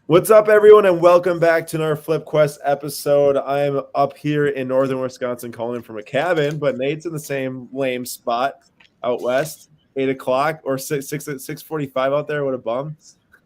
What's up, everyone, and welcome back to another Flip Quest episode. I'm up here in northern Wisconsin calling from a cabin, but Nate's in the same lame spot out west, 8 o'clock or 6:45 out there. What a bum!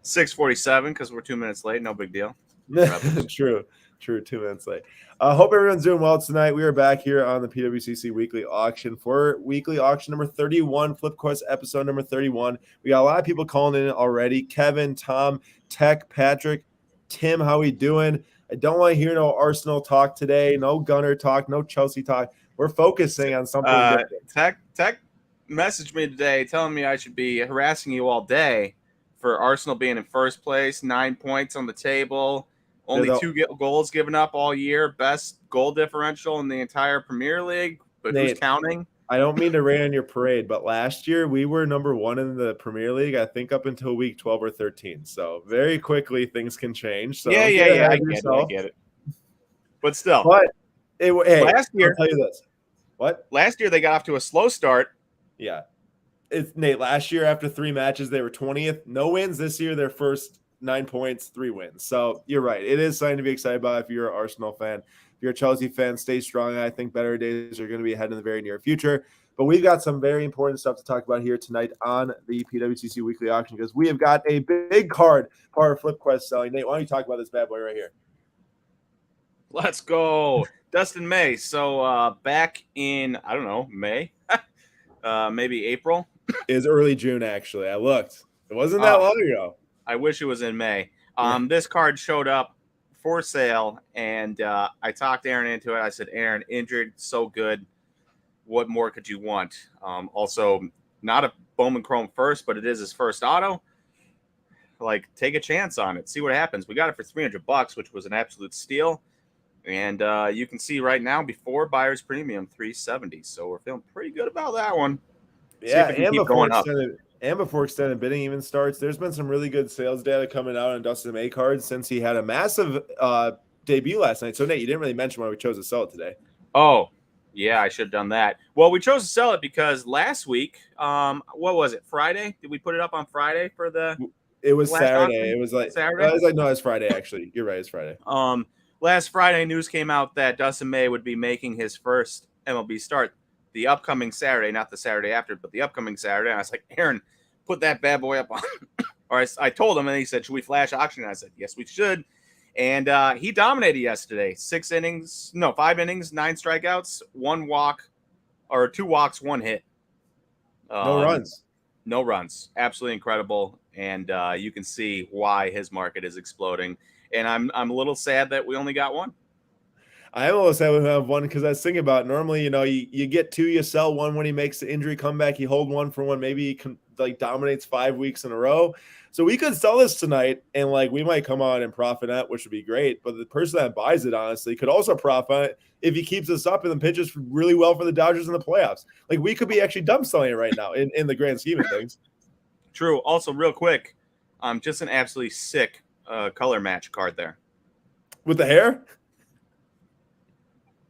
6:47 because we're 2 minutes late. No big deal. Rebels. True, true. 2 minutes late. Hope everyone's doing well tonight. We are back here on the Pwcc weekly auction for weekly auction number 31, Flip Quest episode number 31. We got a lot of people calling in already. Kevin, Tom, Tech, Patrick, Tim, how we doing? I don't want to hear no Arsenal talk today, no Gunner talk, no Chelsea talk. We're focusing on something different. Tech messaged me today telling me I should be harassing you all day for Arsenal being in first place, 9 points on the table, only goals given up all year, best goal differential in the entire Premier League. But Nate, who's counting? I don't mean to rain on your parade, but last year we were number one in the Premier League, I think up until week 12 or 13. So very quickly things can change. So yeah. I get it. But still. But last year, I'll tell you this. What? Last year they got off to a slow start. Yeah. It's Nate. Last year after 3 matches, they were 20th. No wins this year. Their first 9 points, 3 wins. So you're right. It is something to be excited about if you're an Arsenal fan. If you're a Chelsea fan, stay strong. I think better days are going to be ahead in the very near future. But we've got some very important stuff to talk about here tonight on the PWCC Weekly Auction because we have got a big card for our Flip Quest selling. Nate, why don't you talk about this bad boy right here? Let's go. Dustin May. So back in, I don't know, May, maybe April. It was early June, actually. I looked. It wasn't that long ago. I wish it was in May. This card showed up for sale, and I talked Aaron into it. I said, Aaron, injured, so good. What more could you want? Also, not a Bowman Chrome first, but it is his first auto. Like, take a chance on it. See what happens. We got it for $300, which was an absolute steal. And you can see right now, before buyer's premium, $370. So we're feeling pretty good about that one. Yeah, and before extended bidding even starts, there's been some really good sales data coming out on Dustin May cards since he had a massive debut last night. So, Nate, you didn't really mention why we chose to sell it today. Oh, yeah, I should have done that. Well, we chose to sell it because last week, what was it, Friday? Did we put it up on Friday for the It was Saturday. Auction? It was like Saturday? I was like, no, it's Friday, actually. You're right, it's Friday. Last Friday, news came out that Dustin May would be making his first MLB start the upcoming Saturday, not the Saturday after, but the upcoming Saturday. And I was like, Aaron, put that bad boy up on. Or I told him, and he said, should we flash auction? And I said, yes, we should. And he dominated yesterday. 5 innings, 9 strikeouts, 1 walk, or 2 walks, 1 hit. No runs. Absolutely incredible. And you can see why his market is exploding. And I'm a little sad that we only got 1. I am a little sad we have 1 because I was thinking about normally, you get 2, you sell 1 when he makes the injury comeback, you hold 1 for 1, maybe he dominates 5 weeks in a row. So we could sell this tonight and we might come on and profit on it, which would be great. But the person that buys it, honestly, could also profit on it if he keeps this up and then pitches really well for the Dodgers in the playoffs. We could be actually dumb selling it right now in the grand scheme of things. True. Also, real quick, just an absolutely sick color match card there. With the hair?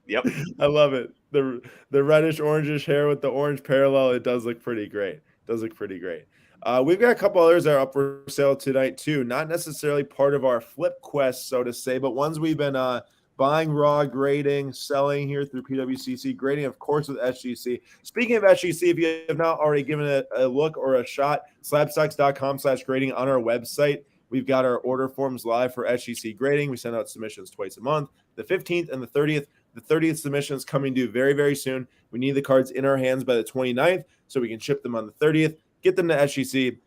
Yep. I love it. The reddish orangish hair with the orange parallel. It does look pretty great. We've got a couple others that are up for sale tonight too. Not necessarily part of our flip quest, so to say, but ones we've been buying raw, grading, selling here through PWCC, grading, of course, with SGC. Speaking of SGC, if you have not already given it a look or a shot, SlabStox.com/grading on our website. We've got our order forms live for SGC grading. We send out submissions twice a month, the 15th and the 30th. The 30th submission is coming due very, very soon. We need the cards in our hands by the 29th so we can ship them on the 30th, get them to SGC.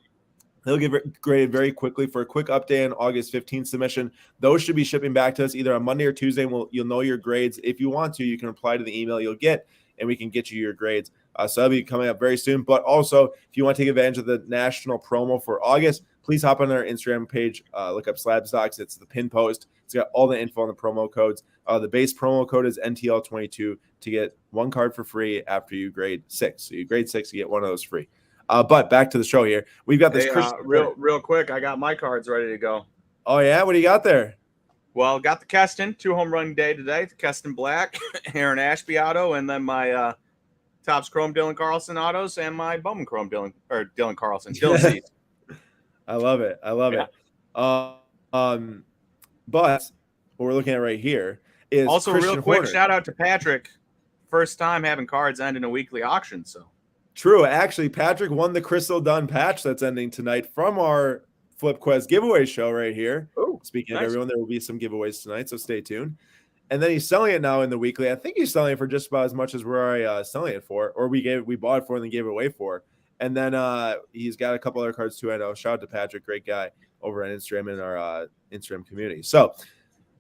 They'll get graded very quickly for a quick update on August 15th submission. Those should be shipping back to us either on Monday or Tuesday. You'll know your grades. If you want to, you can reply to the email you'll get, and we can get you your grades. So that'll be coming up very soon. But also, if you want to take advantage of the national promo for August, please hop on our Instagram page, look up SlabStox. It's the pin post. It's got all the info on the promo codes. The base promo code is NTL22 to get 1 card for free after you grade 6. So you grade 6, you get 1 of those free. But back to the show here. We've got this. Real quick, I got my cards ready to go. Oh, yeah? What do you got there? Well, got the Keston, 2 home run day today. The Keston Black, Aaron Ashby auto, and then my Topps Chrome Dylan Carlson autos, and my Bowman Chrome Dylan Carlson. Dylan Cease. I love it. But what we're looking at right here is Also, Christian real quick, Horner. shout out to Patrick. First time having cards end in a weekly auction. So True. Actually, Patrick won the Crystal Dunn patch that's ending tonight from our Flip Quest giveaway show right here. oh, Speaking nice. of everyone, there will be some giveaways tonight, so stay tuned. And then he's selling it now in the weekly. I think he's selling it for just about as much as we're already selling it for, or we bought it for and then gave it away for. And then he's got a couple other cards too. I know. Shout out to Patrick, great guy over on Instagram in our Instagram community. So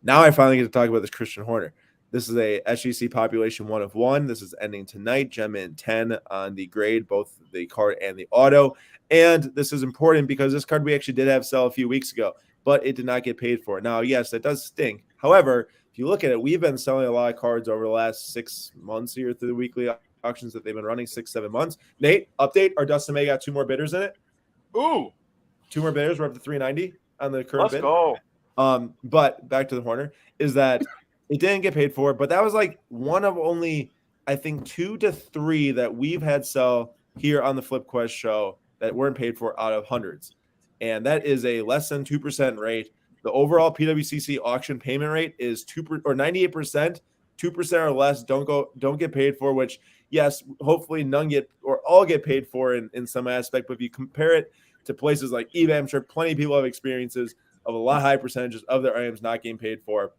now I finally get to talk about this Christian Horner. This is a SGC population 1 of 1. This is ending tonight. Gem in 10 on the grade, both the card and the auto. And this is important because this card we actually did have sell a few weeks ago, but it did not get paid for. Now, yes, that does stink. However, if you look at it, we've been selling a lot of cards over the last 6 months here through the weekly auctions that they've been running, 6-7 months. Nate, update. Our Dustin May got 2 more bidders in it. Ooh, 2 more bidders. We're up to 390 on the current bid. Let's go. But back to the Horner is that it didn't get paid for, but that was like one of only, I think, 2 to 3 that we've had sell here on the Flip Quest show that weren't paid for out of hundreds. And that is a less than 2% rate. The overall PWCC auction payment rate is 98%, 2% or less don't get paid for, which yes, hopefully none get or all get paid for in some aspect. But if you compare it to places like eBay, I'm sure plenty of people have experiences of a lot high percentages of their items not getting paid for,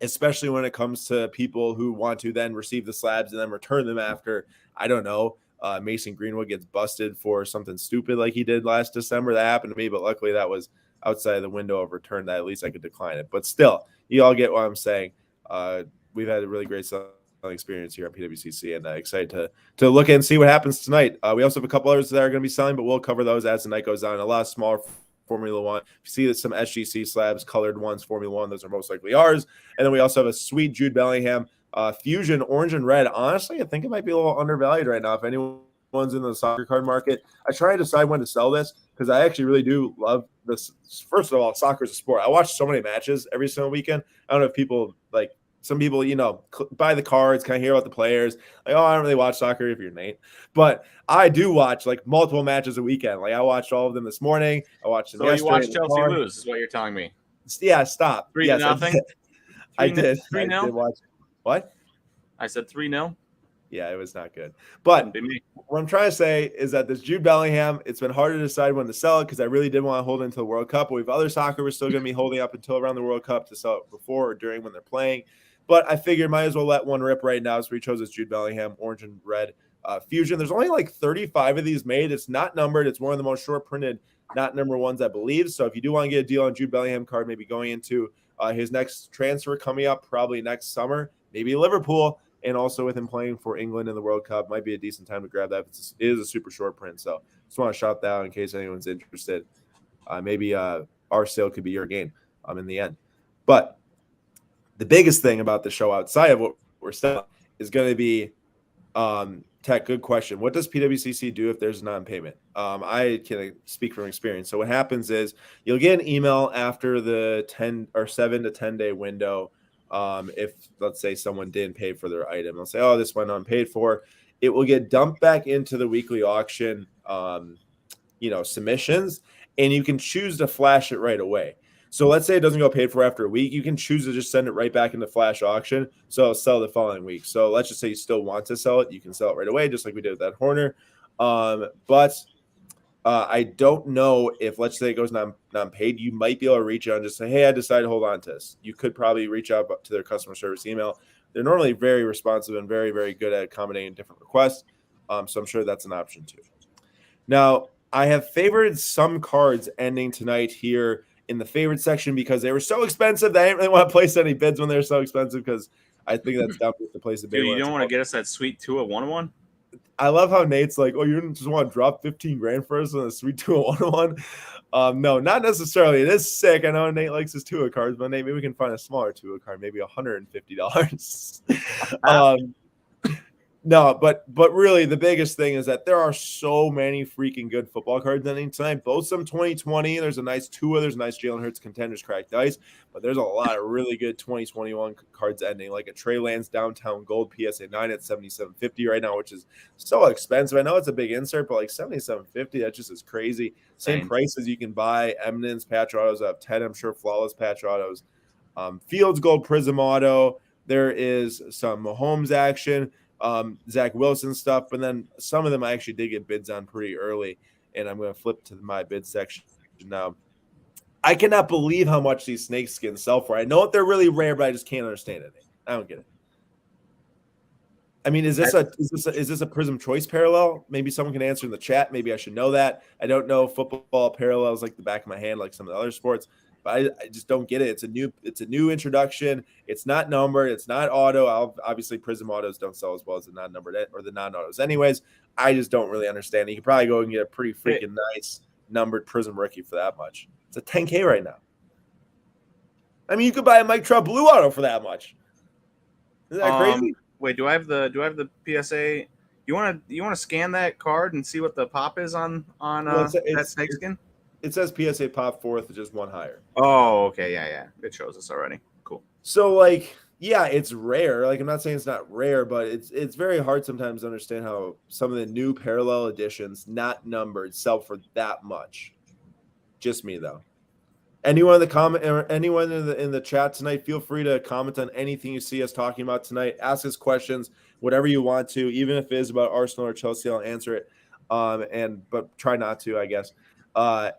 especially when it comes to people who want to then receive the slabs and then return them after, I don't know, Mason Greenwood gets busted for something stupid like he did last December. That happened to me, but luckily that was outside of the window of return that at least I could decline it. But still, you all get what I'm saying. We've had a really great selling experience here at PWCC, and excited to look and see what happens tonight. We also have a couple others that are going to be selling, but we'll cover those as the night goes on. A lot of smaller Formula One. You see that some SGC slabs, colored ones, Formula One, those are most likely ours. And then we also have a sweet Jude Bellingham Fusion, orange and red. Honestly, I think it might be a little undervalued right now. If anyone's in the soccer card market, I try to decide when to sell this because I actually really do love this. First of all, soccer is a sport. I watch so many matches every single weekend. I don't know if people like. Some people, buy the cards, kind of hear about the players. Like, oh, I don't really watch soccer if you're Nate. But I do watch, like, multiple matches a weekend. Like, I watched all of them this morning. I watched them yesterday. So you watched Chelsea lose is what you're telling me. Yeah, stop. 3-0? I did. 3-0? I did watch. What? I said 3-0. Yeah, it was not good. But what I'm trying to say is that this Jude Bellingham, it's been hard to decide when to sell it because I really did want to hold it until the World Cup. But we have other soccer we're still going to be holding up until around the World Cup to sell it before or during when they're playing. But I figured might as well let one rip right now. So we chose this Jude Bellingham orange and red Fusion. There's only like 35 of these made. It's not numbered. It's one of the most short printed, not number ones, I believe. So if you do want to get a deal on Jude Bellingham card, maybe going into his next transfer coming up probably next summer, maybe Liverpool, and also with him playing for England in the World Cup, might be a decent time to grab that. It is a super short print. So just want to shout that out in case anyone's interested. Maybe our sale could be your gain in the end. But the biggest thing about the show outside of what we're selling is going to be Tech. Good question. What does PWCC do if there's non-payment? I can speak from experience. So what happens is you'll get an email after the 10 or 7 to 10 day window. If let's say someone didn't pay for their item, they'll say, "Oh, this went unpaid for." It will get dumped back into the weekly auction, submissions, and you can choose to flash it right away. So let's say it doesn't go paid for after a week. You can choose to just send it right back into flash auction. So it'll sell the following week. So let's just say you still want to sell it. You can sell it right away, just like we did with that Horner. But I don't know if, let's say it goes non-paid, you might be able to reach out and just say, hey, I decided to hold on to this. You could probably reach out to their customer service email. They're normally very responsive and very, very good at accommodating different requests. So I'm sure that's an option too. Now, I have favored some cards ending tonight here in the favorite section because they were so expensive that I didn't really want to place any bids when they were so expensive because I think that's down to place a bid. Dude, you don't want to get us that sweet 2 at 101? I love how Nate's like, oh, you just want to drop 15 grand for us on a sweet 2 at 101? No, not necessarily. It is sick. I know Nate likes his 2 cards, but maybe we can find a smaller 2 card, maybe $150. No, but really the biggest thing is that there are so many freaking good football cards ending tonight. Both some 2020. There's a nice Tua. There's a nice Jalen Hurts contenders cracked dice. But there's a lot of really good 2021 cards ending, like a Trey Lance Downtown Gold PSA 9 at 77.50 right now, which is so expensive. I know it's a big insert, but like 77.50, that just is crazy. Same price as you can buy Eminence patch autos at 10. I'm sure flawless patch autos. Fields Gold Prism Auto. There is some Mahomes action. Zach Wilson stuff, but then some of them I actually did get bids on pretty early, and I'm going to flip to my bid section now. I cannot believe how much these snake skins sell for. I know that they're really rare, but I just can't understand it. I don't get it. I mean, is this a Prism Choice parallel? Maybe someone can answer in the chat. Maybe I should know that. I don't know football parallels like the back of my hand, like some of the other sports. But I just don't get it. It's a new introduction. It's not numbered. It's not auto. Obviously, Prism autos don't sell as well as the non-numbered or the non-autos. Anyways, I just don't really understand. You could probably go and get a pretty freaking nice numbered Prism rookie for that much. It's a 10K right now. I mean, you could buy a Mike Trout blue auto for that much. Isn't that crazy? Wait, do I have the PSA? You want to scan that card and see what the pop is on that snakeskin? It says PSA pop fourth, just one higher. Oh, okay, yeah. It shows us already. Cool. So, like, yeah, it's rare. Like, I'm not saying it's not rare, but it's very hard sometimes to understand how some of the new parallel editions, not numbered, sell for that much. Just me, though. Anyone in the comment or anyone in the chat tonight, feel free to comment on anything you see us talking about tonight. Ask us questions, whatever you want to, even if it is about Arsenal or Chelsea, I'll answer it. But try not to, I guess. I'm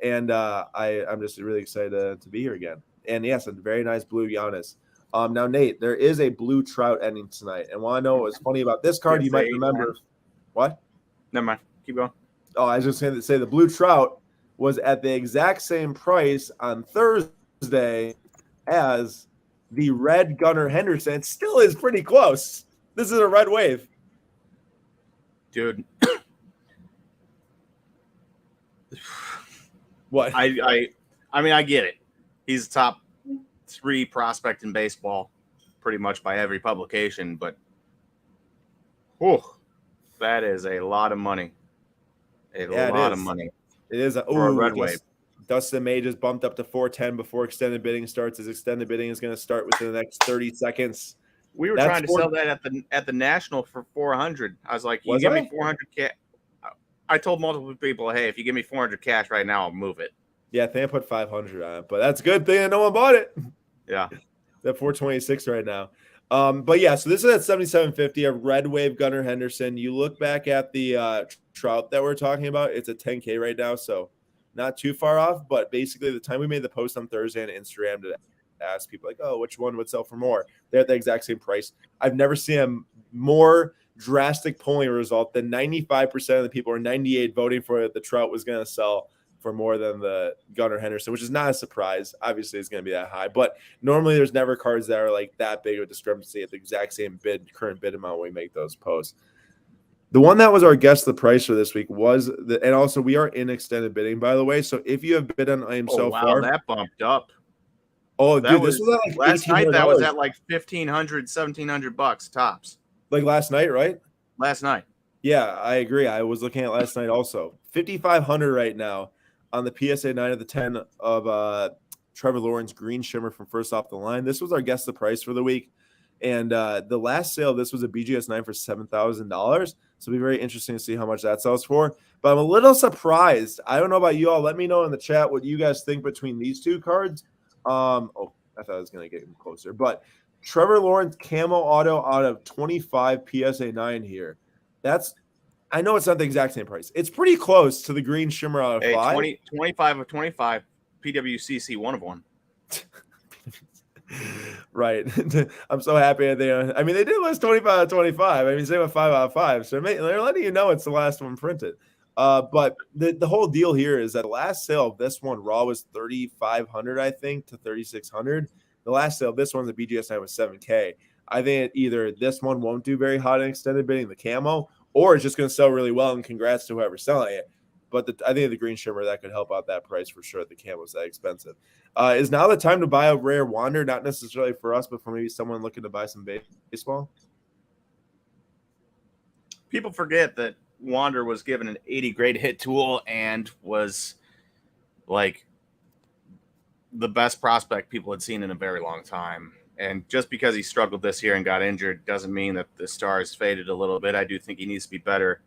just really excited to be here again. And yes, a very nice blue Giannis. Now, Nate, there is a blue Trout ending tonight. And want to know what was funny about this card? You might remember. What? Never mind. Keep going. Oh, I was just going to say the blue Trout was at the exact same price on Thursday as the red Gunnar Henderson. It still is pretty close. This is a red wave. Dude. What? I mean, I get it. He's top 3 prospect in baseball, pretty much by every publication. But, that is a lot of money. A lot of money. It is for a red wave. Dustin May just bumped up to 410 before extended bidding starts. His extended bidding is going to start within the next 30 seconds. We were trying to sell that at the National for 400. I was like, you give me 400 cash. I told multiple people, hey, if you give me 400 cash right now, I'll move it. Yeah, I think I put 500 on it, but that's a good thing that no one bought it. Yeah. At 426 right now. But yeah, so this is at 77.50, a red wave Gunnar Henderson. You look back at the Trout that we're talking about, it's a 10K right now, so not too far off. But basically, the time we made the post on Thursday on Instagram to ask people like, oh, which one would sell for more? They're at the exact same price. I've never seen a more drastic polling result than 95% of the people, or 98, voting for it. The Trout was going to sell for more than the Gunnar Henderson, which is not a surprise. Obviously, it's going to be that high. But normally, there's never cards that are like that big of a discrepancy at the exact same current bid amount when we make those posts. The one that was our guess the price for this week was and also we are in extended bidding, by the way. So if you have bid on items so far, that bumped up. Oh, dude, this was at like last night. That was at like $1,500, $1,700 tops. Like last night, right? Last night. Yeah, I agree. I was looking at last night also. 5,500 right now on the PSA 9 of the 10 of Trevor Lawrence green shimmer from First Off the Line. This was our guess the price for the week. And the last sale, this was a BGS 9 for $7,000. So it'll be very interesting to see how much that sells for. But I'm a little surprised. I don't know about you all. Let me know in the chat what you guys think between these two cards. I thought I was going to get him closer. But Trevor Lawrence camo auto out of 25 PSA 9 here. I know it's not the exact same price. It's pretty close to the green shimmer out of 5. 25 of 25, PWCC 1 of 1. Right. I'm so happy they did list 25 out of 25. I mean, same with 5 out of 5. So they're letting you know it's the last one printed. But the whole deal here is that the last sale of this one raw was 3,500, I think, to 3,600. The last sale of this one, the BGS 9 was 7K. I think either this one won't do very hot in extended bidding, the camo, or it's just going to sell really well. And congrats to whoever's selling it. But I think the green shimmer, that could help out that price for sure. The camo's that expensive. Is now the time to buy a rare wander? Not necessarily for us, but for maybe someone looking to buy some baseball. people forget that Wander was given an 80 grade hit tool and was like the best prospect people had seen in a very long time. And just because he struggled this year and got injured doesn't mean that the star has faded a little bit. I do think he needs to be better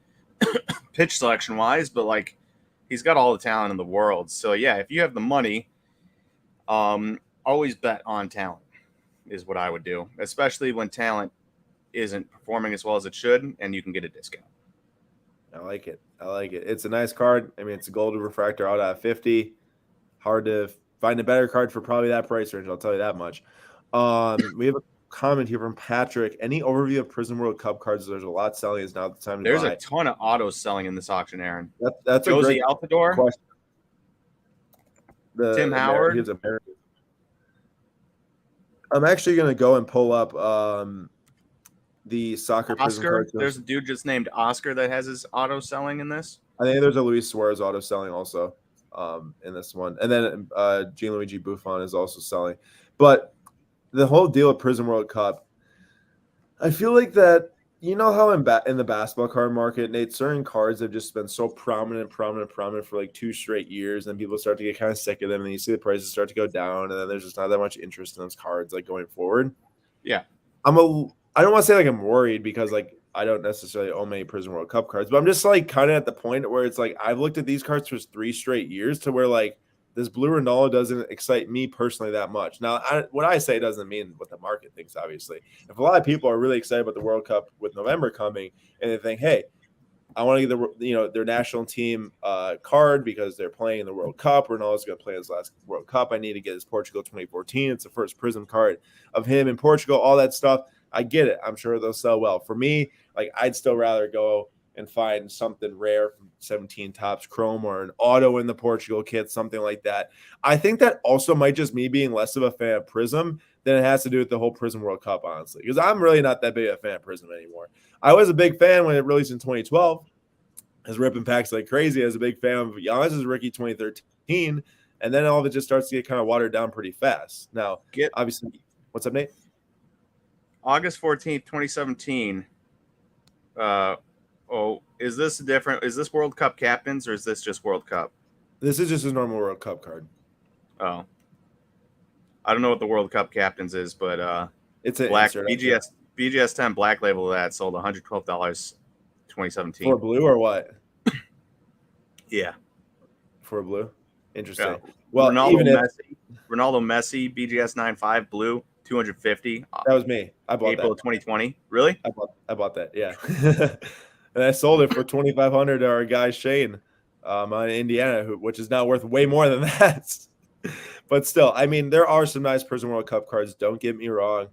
pitch selection wise, but like he's got all the talent in the world. So yeah, if you have the money, always bet on talent is what I would do, especially when talent isn't performing as well as it should and you can get a discount. I like it. I like it. It's a nice card. I mean, it's a gold refractor out at 50. Hard to find a better card for probably that price range. I'll tell you that much. We have a comment here from Patrick. Any overview of Prism World Cup cards? There's a lot selling. Is now the time to There's buy. a ton of autos selling in this auction, Aaron. That's Josie a great Altidore, question. Tim Howard. He's American. I'm actually going to go and pull up the soccer Prism Oscar. cards. There's a dude just named Oscar that has his auto selling in this. I think there's a Luis Suarez auto selling also in this one. And then Gianluigi Buffon is also selling. But the whole deal with Prism World Cup, I feel like that, you know how in the basketball card market, Nate, certain cards have just been so prominent for like 2 straight years, and people start to get kind of sick of them, and you see the prices start to go down, and then there's just not that much interest in those cards like going forward. Yeah. I don't want to say like I'm worried because like I don't necessarily own many Prism World Cup cards, but I'm just like kind of at the point where it's like I've looked at these cards for 3 straight years to where like this blue Ronaldo doesn't excite me personally that much. Now, what I say doesn't mean what the market thinks, obviously. If a lot of people are really excited about the World Cup with November coming and they think, hey, I want to get their national team card because they're playing in the World Cup. Ronaldo's going to play his last World Cup. I need to get his Portugal 2014. It's the first Prism card of him in Portugal, all that stuff. I get it. I'm sure they'll sell well. For me, like I'd still rather go and find something rare from 17 Tops Chrome or an auto in the Portugal kit, something like that. I think that also might just me being less of a fan of Prism than it has to do with the whole Prism World Cup, honestly, because I'm really not that big of a fan of Prism anymore. I was a big fan when it released in 2012. I was ripping packs like crazy. I was a big fan of Giannis's rookie 2013, and then all of it just starts to get kind of watered down pretty fast. Now, obviously, what's up, Nate? August 14th, 2017. Is this different? Is this World Cup captains or is this just World Cup? This is just a normal World Cup card. Oh, I don't know what the World Cup captains is, but it's a black BGS 10 black label of that sold $112 2017 for blue or what? Yeah, for blue. Interesting. Yeah. Well, Ronaldo Messi BGS 9.5 blue 250. That was me. I bought April that. Of 2020. Really? I bought that. Yeah. And I sold it for $2,500 to our guy Shane in Indiana, which is now worth way more than that. But still, I mean, there are some nice Prism World Cup cards. Don't get me wrong.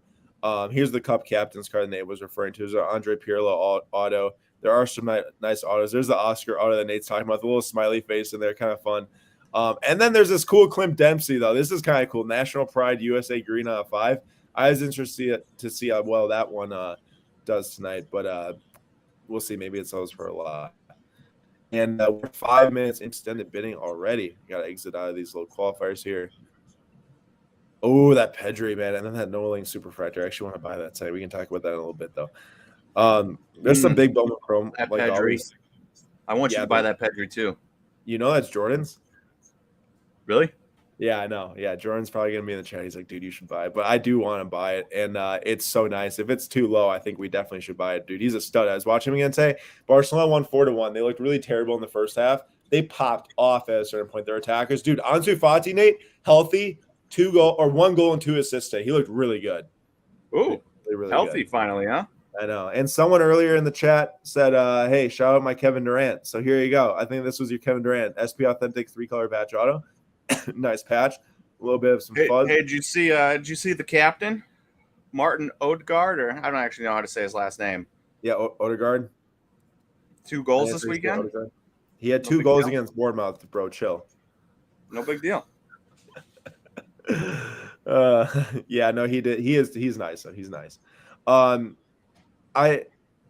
Here's the Cup Captains card Nate was referring to. There's an Andre Pirlo auto. There are some nice autos. There's the Oscar auto that Nate's talking about, the little smiley face in there, kind of fun. And then there's this cool Clint Dempsey, though. This is kind of cool. National Pride USA Green out of 5. I was interested to see how well that one does tonight, but we'll see. Maybe it sells for a lot. And we're 5 minutes extended bidding already. Got to exit out of these little qualifiers here. Oh, that Pedri, man. And then that Noeling Superfractor. I actually want to buy that tonight. We can talk about that in a little bit, though. There's some big Bowman Chrome. That like Pedri. Always. I want you to buy that Pedri, too. You know that's Jordan's? Really? Yeah, I know. Yeah, Jordan's probably going to be in the chat. He's like, dude, you should buy it. But I do want to buy it, and it's so nice. If it's too low, I think we definitely should buy it. Dude, he's a stud. I was watching him again today. Barcelona won 4-1. They looked really terrible in the first half. They popped off at a certain point. Their attackers. Dude, Ansu Fati, Nate, healthy, 1 goal and 2 assists today. He looked really good. Ooh, really healthy good. Finally, huh? I know. And someone earlier in the chat said, hey, shout out my Kevin Durant. So here you go. I think this was your Kevin Durant. SP Authentic 3-color patch auto. Nice patch. A little bit of some fuzz. Hey, did you see the captain, Martin Odegaard, or I don't actually know how to say his last name? Yeah, Odegaard. 2 goals this weekend. He had 2 goals against Bournemouth, bro. Chill. No big deal. Yeah, no, he did. He's nice. So he's nice. I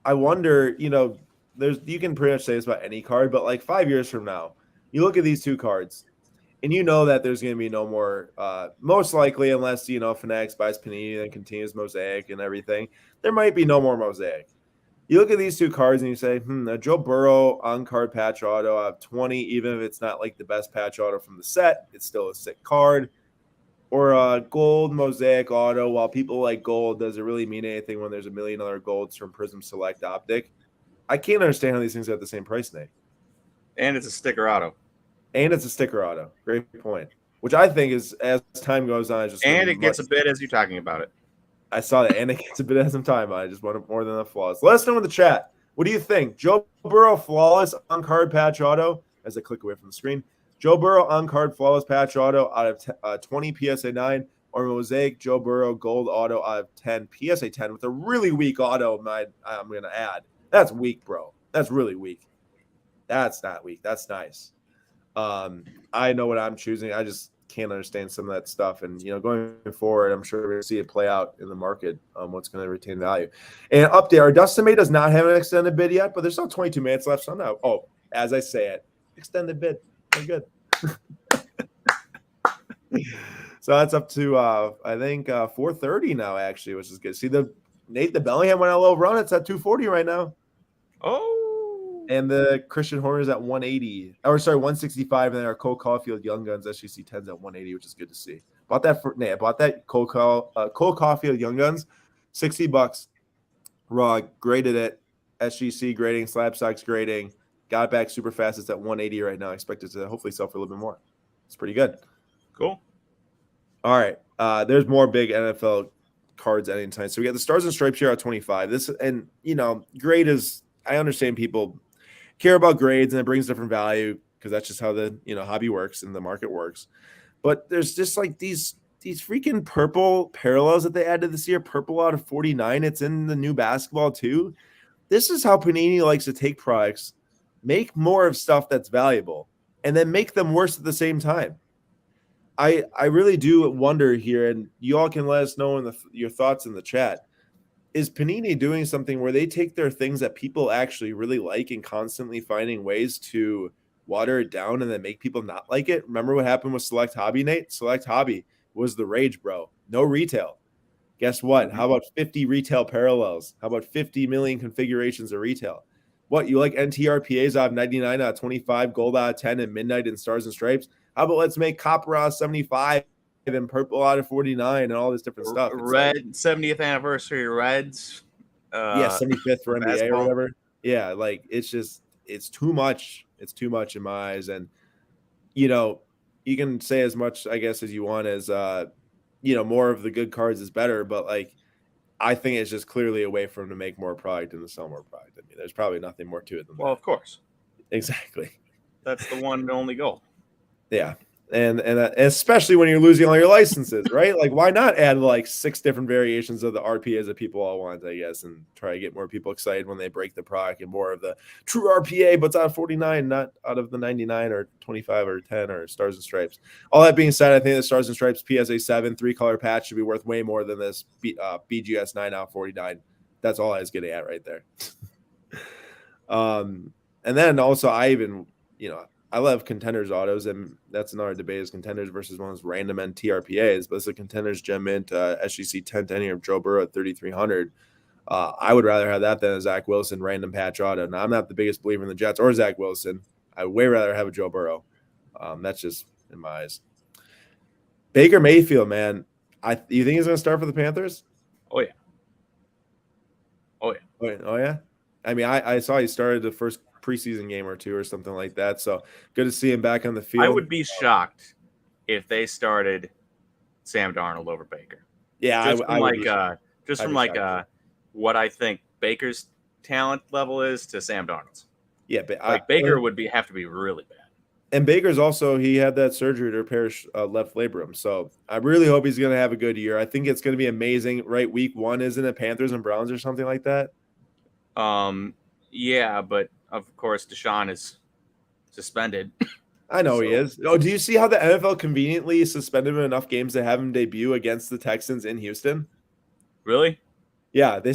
wonder, you can pretty much say this about any card, but like 5 years from now, you look at these 2 cards. And you know that there's going to be no more, most likely, unless, Fanatics buys Panini and continues Mosaic and everything, there might be no more Mosaic. You look at these two cards and you say, a Joe Burrow on-card patch auto, I have 20, even if it's not like the best patch auto from the set, it's still a sick card. Or a gold mosaic auto. While people like gold, does it really mean anything when there's a million other golds from Prism Select Optic? I can't understand how these things are at the same price, Nate. And it's a sticker auto. And it's a sticker auto. Great point. Which I think is, as time goes on, just and it gets a bid as you're talking about it. I saw that, and it gets a bit as some time. I just want it more than the flaws. Let us know in the chat. What do you think? Joe Burrow flawless on card patch auto. As I click away from the screen, Joe Burrow on card flawless patch auto out of 20 PSA 9, or mosaic Joe Burrow gold auto out of 10 PSA 10 with a really weak auto. I'm going to add. That's weak, bro. That's really weak. That's not weak. That's nice. I know what I'm choosing. I just can't understand some of that stuff. And, going forward, I'm sure we're going to see it play out in the market, what's going to retain value. And update, our Dustin May does not have an extended bid yet, but there's still 22 minutes left. So now, as I say it, extended bid. We're good. So that's up to, I think, 4:30 now, actually, which is good. See, the Bellingham went on a little run. It's at 240 right now. Oh. And the Christian Horner is at 180. Or sorry, 165. And then our Cole Caulfield Young Guns SGC 10s at 180, which is good to see. Bought that Cole Caulfield Young Guns, $60. Raw, graded it. SGC grading, SlabStox grading. Got it back super fast. It's at 180 right now. Expected to hopefully sell for a little bit more. It's pretty good. Cool. All right. There's more big NFL cards at any time. So we got the Stars and Stripes here at 25. Grade is, I understand people care about grades and it brings different value because that's just how the hobby works and the market works. But there's just like these freaking purple parallels that they added this year. Purple out of 49. It's in the new basketball too. This is how Panini likes to take products, make more of stuff that's valuable, and then make them worse at the same time. I really do wonder here, and you all can let us know your thoughts in the chat. Is Panini doing something where they take their things that people actually really like and constantly finding ways to water it down and then make people not like it? Remember what happened with Select Hobby, Nate? Select Hobby was the rage, bro. No retail. Guess what? How about 50 retail parallels? How about 50 million configurations of retail? What, you like NTRPAs out of 99 out of 25, gold out of 10, and midnight and stars and stripes? How about let's make copper out of 75 and purple out of 49 and all this different stuff? It's Red 70th anniversary Reds. 75th for NBA basketball. or whatever. Yeah, like it's too much. It's too much in my eyes. And you can say as much, I guess, as you want as more of the good cards is better, but like I think it's just clearly a way for them to make more product and to sell more product. I mean, there's probably nothing more to it than that. Well, of course. Exactly. That's the one and only goal. Yeah. And especially when you're losing all your licenses, right? Like, why not add like 6 different variations of the RPAs that people all want, I guess, and try to get more people excited when they break the product and more of the true RPA, but it's out of 49, not out of the 99 or 25 or 10 or Stars and Stripes. All that being said, I think the Stars and Stripes PSA 7 3-color patch should be worth way more than this BGS 9 out of 49. That's all I was getting at right there. And then also I love contenders autos, and that's another debate is contenders versus one of those random NTRPAs, but it's a contenders gem mint SGC 1010 here of Joe Burrow at 3,300. I would rather have that than a Zach Wilson random patch auto. Now, I'm not the biggest believer in the Jets or Zach Wilson. I would way rather have a Joe Burrow. That's just in my eyes. Baker Mayfield, man. You think he's going to start for the Panthers? Oh, yeah. Oh, yeah? I mean, I saw he started the first preseason game or two or something like that. So good to see him back on the field. I would be shocked if they started Sam Darnold over Baker. Yeah, just from what I think Baker's talent level is to Sam Darnold's. Yeah, but Baker would have to be really bad. And Baker's also, he had that surgery to repair left labrum. So I really hope he's going to have a good year. I think it's going to be amazing. Right, week 1, isn't it? Panthers and Browns or something like that. Yeah, but of course Deshaun is suspended. I know he is. Oh, do you see how the NFL conveniently suspended him enough games to have him debut against the Texans in Houston? Really? Yeah, they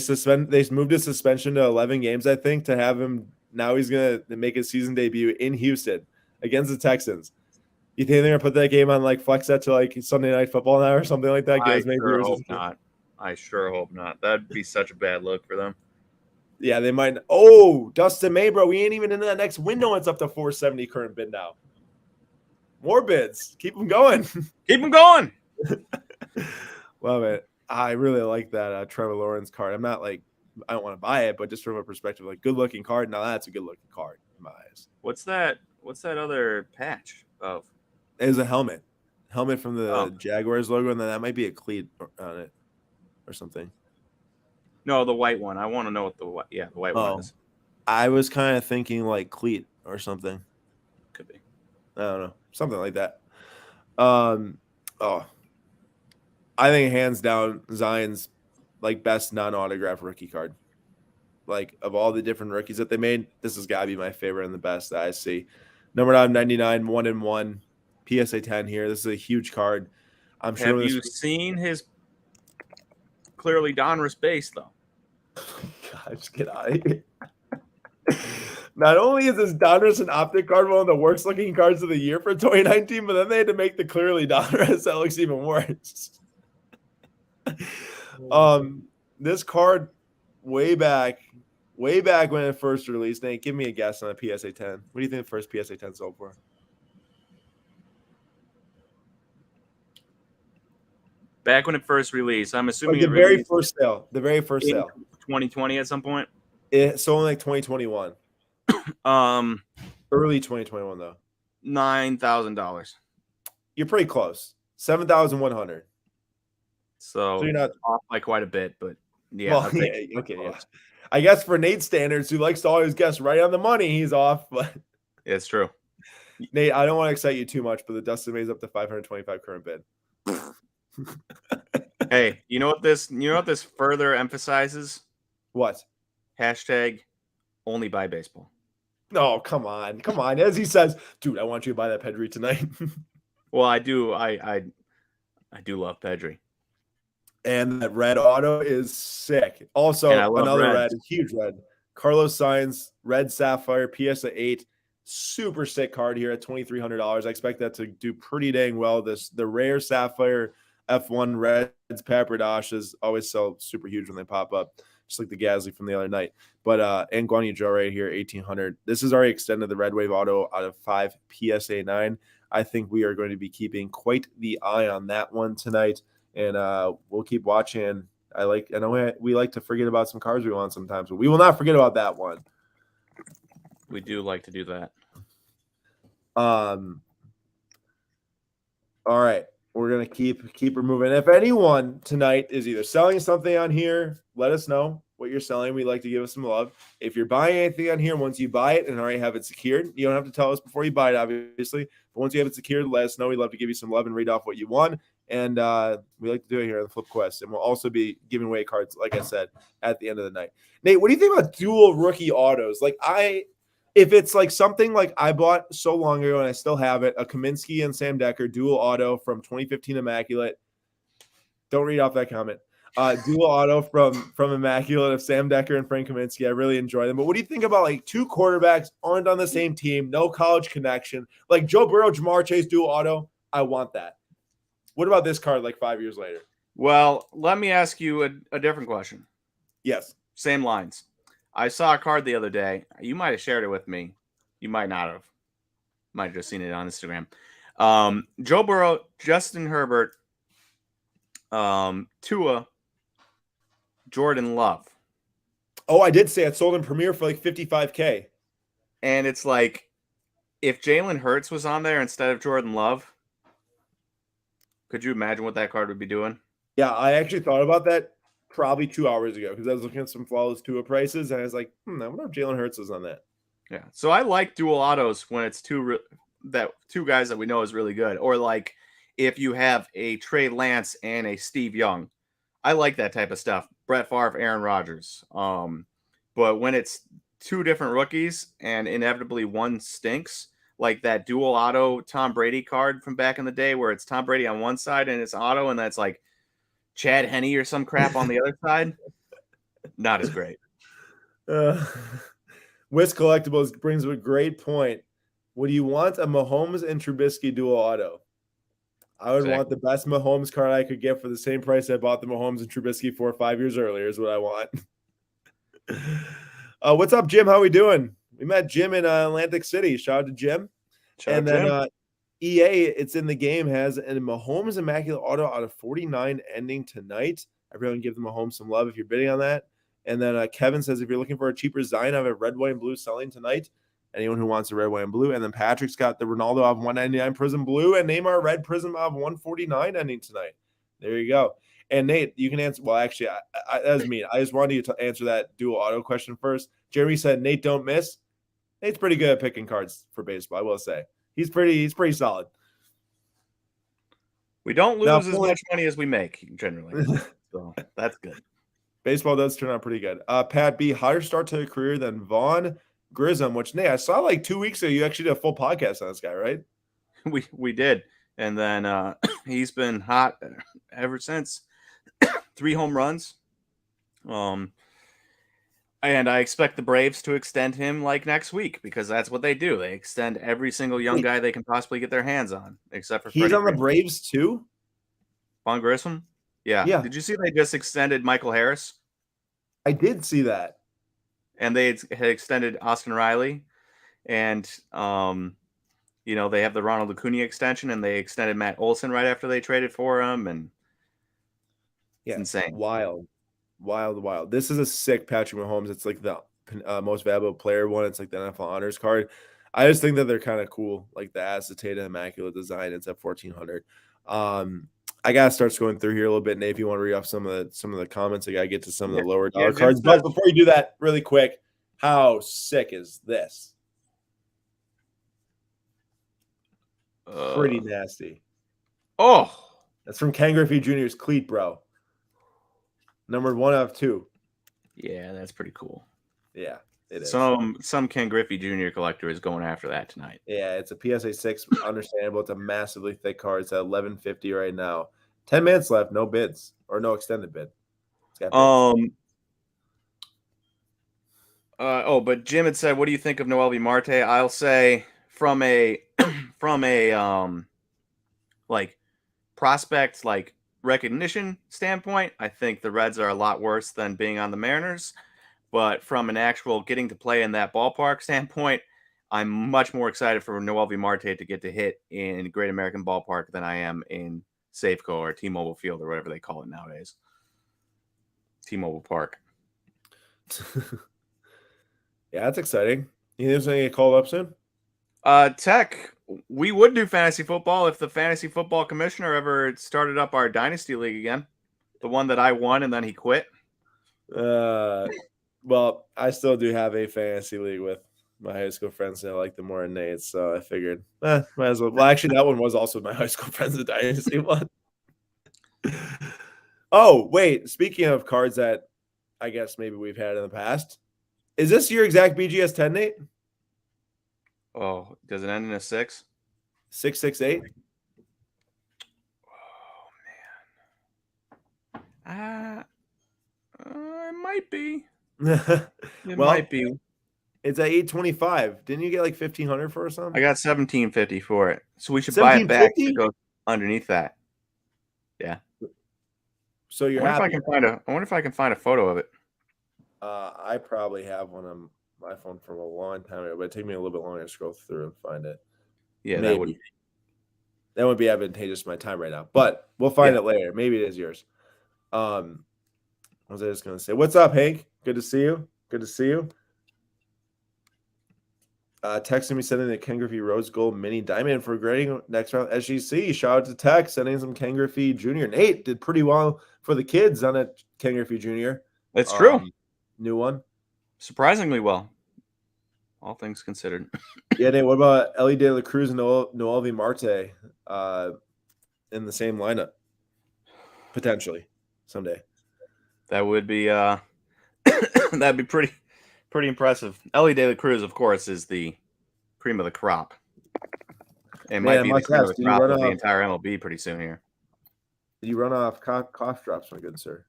moved his suspension to 11 games, I think, to have him. Now he's going to make his season debut in Houston against the Texans. You think they're going to put that game on like flex that to like Sunday Night Football now or something like that? I sure hope not. That'd be such a bad look for them. Yeah, they might. Oh, Dustin May, bro. We ain't even in that next window. It's up to 470 current bid now. More bids. Keep them going. Keep them going. Love it. I really like that Trevor Lawrence card. I'm not like, I don't want to buy it, but just from a perspective, like good looking card. Now that's a good looking card in my eyes. What's that other patch of? It is a helmet from the Jaguars logo, and then that might be a cleat on it or something. No, the white one. I want to know what the white one is. I was kind of thinking like cleat or something. Could be. I don't know, something like that. I think hands down Zion's like best non-autograph rookie card. Like of all the different rookies that they made, this has got to be my favorite and the best that I see. Number 999, 1/1, PSA 10 here. This is a huge card. I'm sure. Have you seen his clearly Donruss base though? Gosh, get out of here. Not only is this Donruss an optic card one of the worst looking cards of the year for 2019, but then they had to make the clearly Donruss that looks even worse. This card way back when it first released. Nate, give me a guess on a PSA 10. What do you think the first PSA 10 sold for? Back when it first released, I'm assuming the very first sale. The very first sale. 2020 at some point. It sold in like 2021. Early 2021 though. $9,000. You're pretty close. 7,100. So you're not off by quite a bit, but yeah. Well, yeah. I guess for Nate's standards, who likes to always guess right on the money, he's off. But it's true. Nate, I don't want to excite you too much, but the Dustin May's up to 525 current bid. Hey, you know what this further emphasizes? What? Hashtag only buy baseball. No, come on. As he says, dude, I want you to buy that Pedri tonight. Well, I do. I do love Pedri. And that red auto is sick. Also, another red, huge red. Carlos Sainz, red sapphire, PSA 8. Super sick card here at $2,300. I expect that to do pretty dang well. The rare sapphire F1 reds, Paperdashes always sell super huge when they pop up, just like the Gasly from the other night. But and Guan Yu Zhou right here, 1,800. This is already extended the red wave auto out of 5 PSA 9. I think we are going to be keeping quite the eye on that one tonight, and we'll keep watching. I know we like to forget about some cards we want sometimes, but we will not forget about that one. We do like to do that. All right. We're going to keep moving. If anyone tonight is either selling something on here, let us know what you're selling. We'd like to give us some love. If you're buying anything on here, once you buy it and already have it secured, you don't have to tell us before you buy it, obviously. But once you have it secured, let us know. We'd love to give you some love and read off what you won. And we like to do it here on the Flip Quest. And we'll also be giving away cards, like I said, at the end of the night. Nate, what do you think about dual rookie autos? If it's like something like I bought so long ago and I still have it, a Kaminsky and Sam Decker dual auto from 2015 Immaculate. Don't read off that comment. Dual auto from Immaculate of Sam Decker and Frank Kaminsky. I really enjoy them. But what do you think about like two quarterbacks aren't on the same team, no college connection? Like Joe Burrow, Jamar Chase dual auto. I want that. What about this card like 5 years later? Well, let me ask you a different question. Yes. Same lines. I saw a card the other day. You might have shared it with me. You might not have. Might have just seen it on Instagram. Joe Burrow, Justin Herbert, Tua, Jordan Love. Oh, I did say it sold in Premier for like $55K. And it's like, if Jalen Hurts was on there instead of Jordan Love, could you imagine what that card would be doing? Yeah, I actually thought about that probably 2 hours ago because I was looking at some flawless Tua prices and I was like, I wonder if Jalen Hurts is on that. Yeah, so I like dual autos when it's two guys that we know is really good, or like if you have a Trey Lance and a Steve Young. I like that type of stuff. Brett Favre, Aaron Rodgers. But when it's two different rookies and inevitably one stinks, like that dual auto Tom Brady card from back in the day where it's Tom Brady on one side and it's auto and that's like Chad Henne or some crap on the other side, not as great. Wiz Collectibles brings up a great point. Would you want a Mahomes and Trubisky dual auto? I would want the best Mahomes card I could get for the same price I bought the Mahomes and Trubisky 4 or 5 years earlier is what I want. What's up, Jim? How we doing? We met Jim in Atlantic City. Shout out to Jim. Shout And out, then Jim. EA, it's in the game, has a Mahomes Immaculate Auto out of 49 ending tonight. Everyone give the Mahomes some love if you're bidding on that. And then Kevin says, if you're looking for a cheaper design, I have a red, white, and blue selling tonight. Anyone who wants a red, white, and blue. And then Patrick's got the Ronaldo of 199 Prism Blue and Neymar Red Prism of 149 ending tonight. There you go. And Nate, you can answer. Well, actually, that was me. I just wanted you to answer that dual auto question first. Jeremy said, Nate, don't miss. Nate's pretty good at picking cards for baseball, I will say. He's pretty solid. We don't lose as much money as we make, generally. So that's good. Baseball does turn out pretty good. Pat B, higher start to a career than Vaughn Grissom, which, Nate, I saw like 2 weeks ago. You actually did a full podcast on this guy, right? We did. And then he's been hot ever since. 3 home runs. And I expect the Braves to extend him like next week because that's what they do. They extend every single young guy they can possibly get their hands on, except for he's Freddie on the Freeman. Braves too. Vaughn Grissom? Yeah. Did you see they just extended Michael Harris? I did see that. And they had extended Austin Riley. And, they have the Ronald Acuna extension, and they extended Matt Olson right after they traded for him. And it's insane. Wild. This is a sick Patrick Mahomes. It's like the most valuable player one. It's like the NFL honors card. I just think that they're kind of cool, like the acetate immaculate design. It's at 1,400. I gotta start going through here a little bit, Nate. If you want to read off some of the comments, I gotta get to some of the lower dollar cards. But before you do that, really quick, how sick is this? Pretty nasty. Oh, that's from Ken Griffey Jr.'s cleat, bro. Numbered 1 out of 2. Yeah, that's pretty cool. Yeah, it is. Some Ken Griffey Jr. collector is going after that tonight. Yeah, it's a PSA 6. Understandable. It's a massively thick card. It's at 1150 right now. 10 minutes left. No bids or no extended bid. But Jim had said, "What do you think of Noelvi Marte?" I'll say from a like prospect recognition standpoint, I think the Reds are a lot worse than being on the Mariners. But from an actual getting to play in that ballpark standpoint, I'm much more excited for Noelvi Marte to get to hit in Great American Ballpark than I am in Safeco or T-Mobile Field or whatever they call it nowadays. T-Mobile Park. Yeah, that's exciting. You think there's going to get called up soon? Tech, we would do fantasy football if the fantasy football commissioner ever started up our dynasty league again. The one that I won and then he quit. Well, I still do have a fantasy league with my high school friends, and I like them more than Nate, so I figured, might as well. Well, actually, that one was also my high school friends, the dynasty one. Oh, wait. Speaking of cards that I guess maybe we've had in the past, is this your exact BGS 10, Nate? Oh, does it end in a 6? 668? Oh, man. It might be. It might be. It's at 825. Didn't you get like 1,500 for or something? I got 1,750 for it. So we should buy it back to go underneath that. Yeah. So you're happy. I wonder if I can find a photo of it. I probably have one on my phone from a long time ago, but it'd take me a little bit longer to scroll through and find it. Yeah, maybe. That would be advantageous to my time right now. But we'll find it later. Maybe it is yours. What was I just going to say? What's up, Hank? Good to see you. Good to see you. Texting me sending the Ken Griffey Rose Gold Mini Diamond for grading next round SGC. Shout out to Tex sending some Ken Griffey Jr. Nate did pretty well for the kids on a Ken Griffey Jr. It's true. New one. Surprisingly well. All things considered. Yeah, Nate, what about Ellie De La Cruz and Noelvi Marte in the same lineup? Potentially someday. That would be that'd be pretty impressive. Ellie De La Cruz, of course, is the cream of the crop. It might be the cream of the crop of the entire MLB pretty soon here. Did you run off cough drops, my good sir?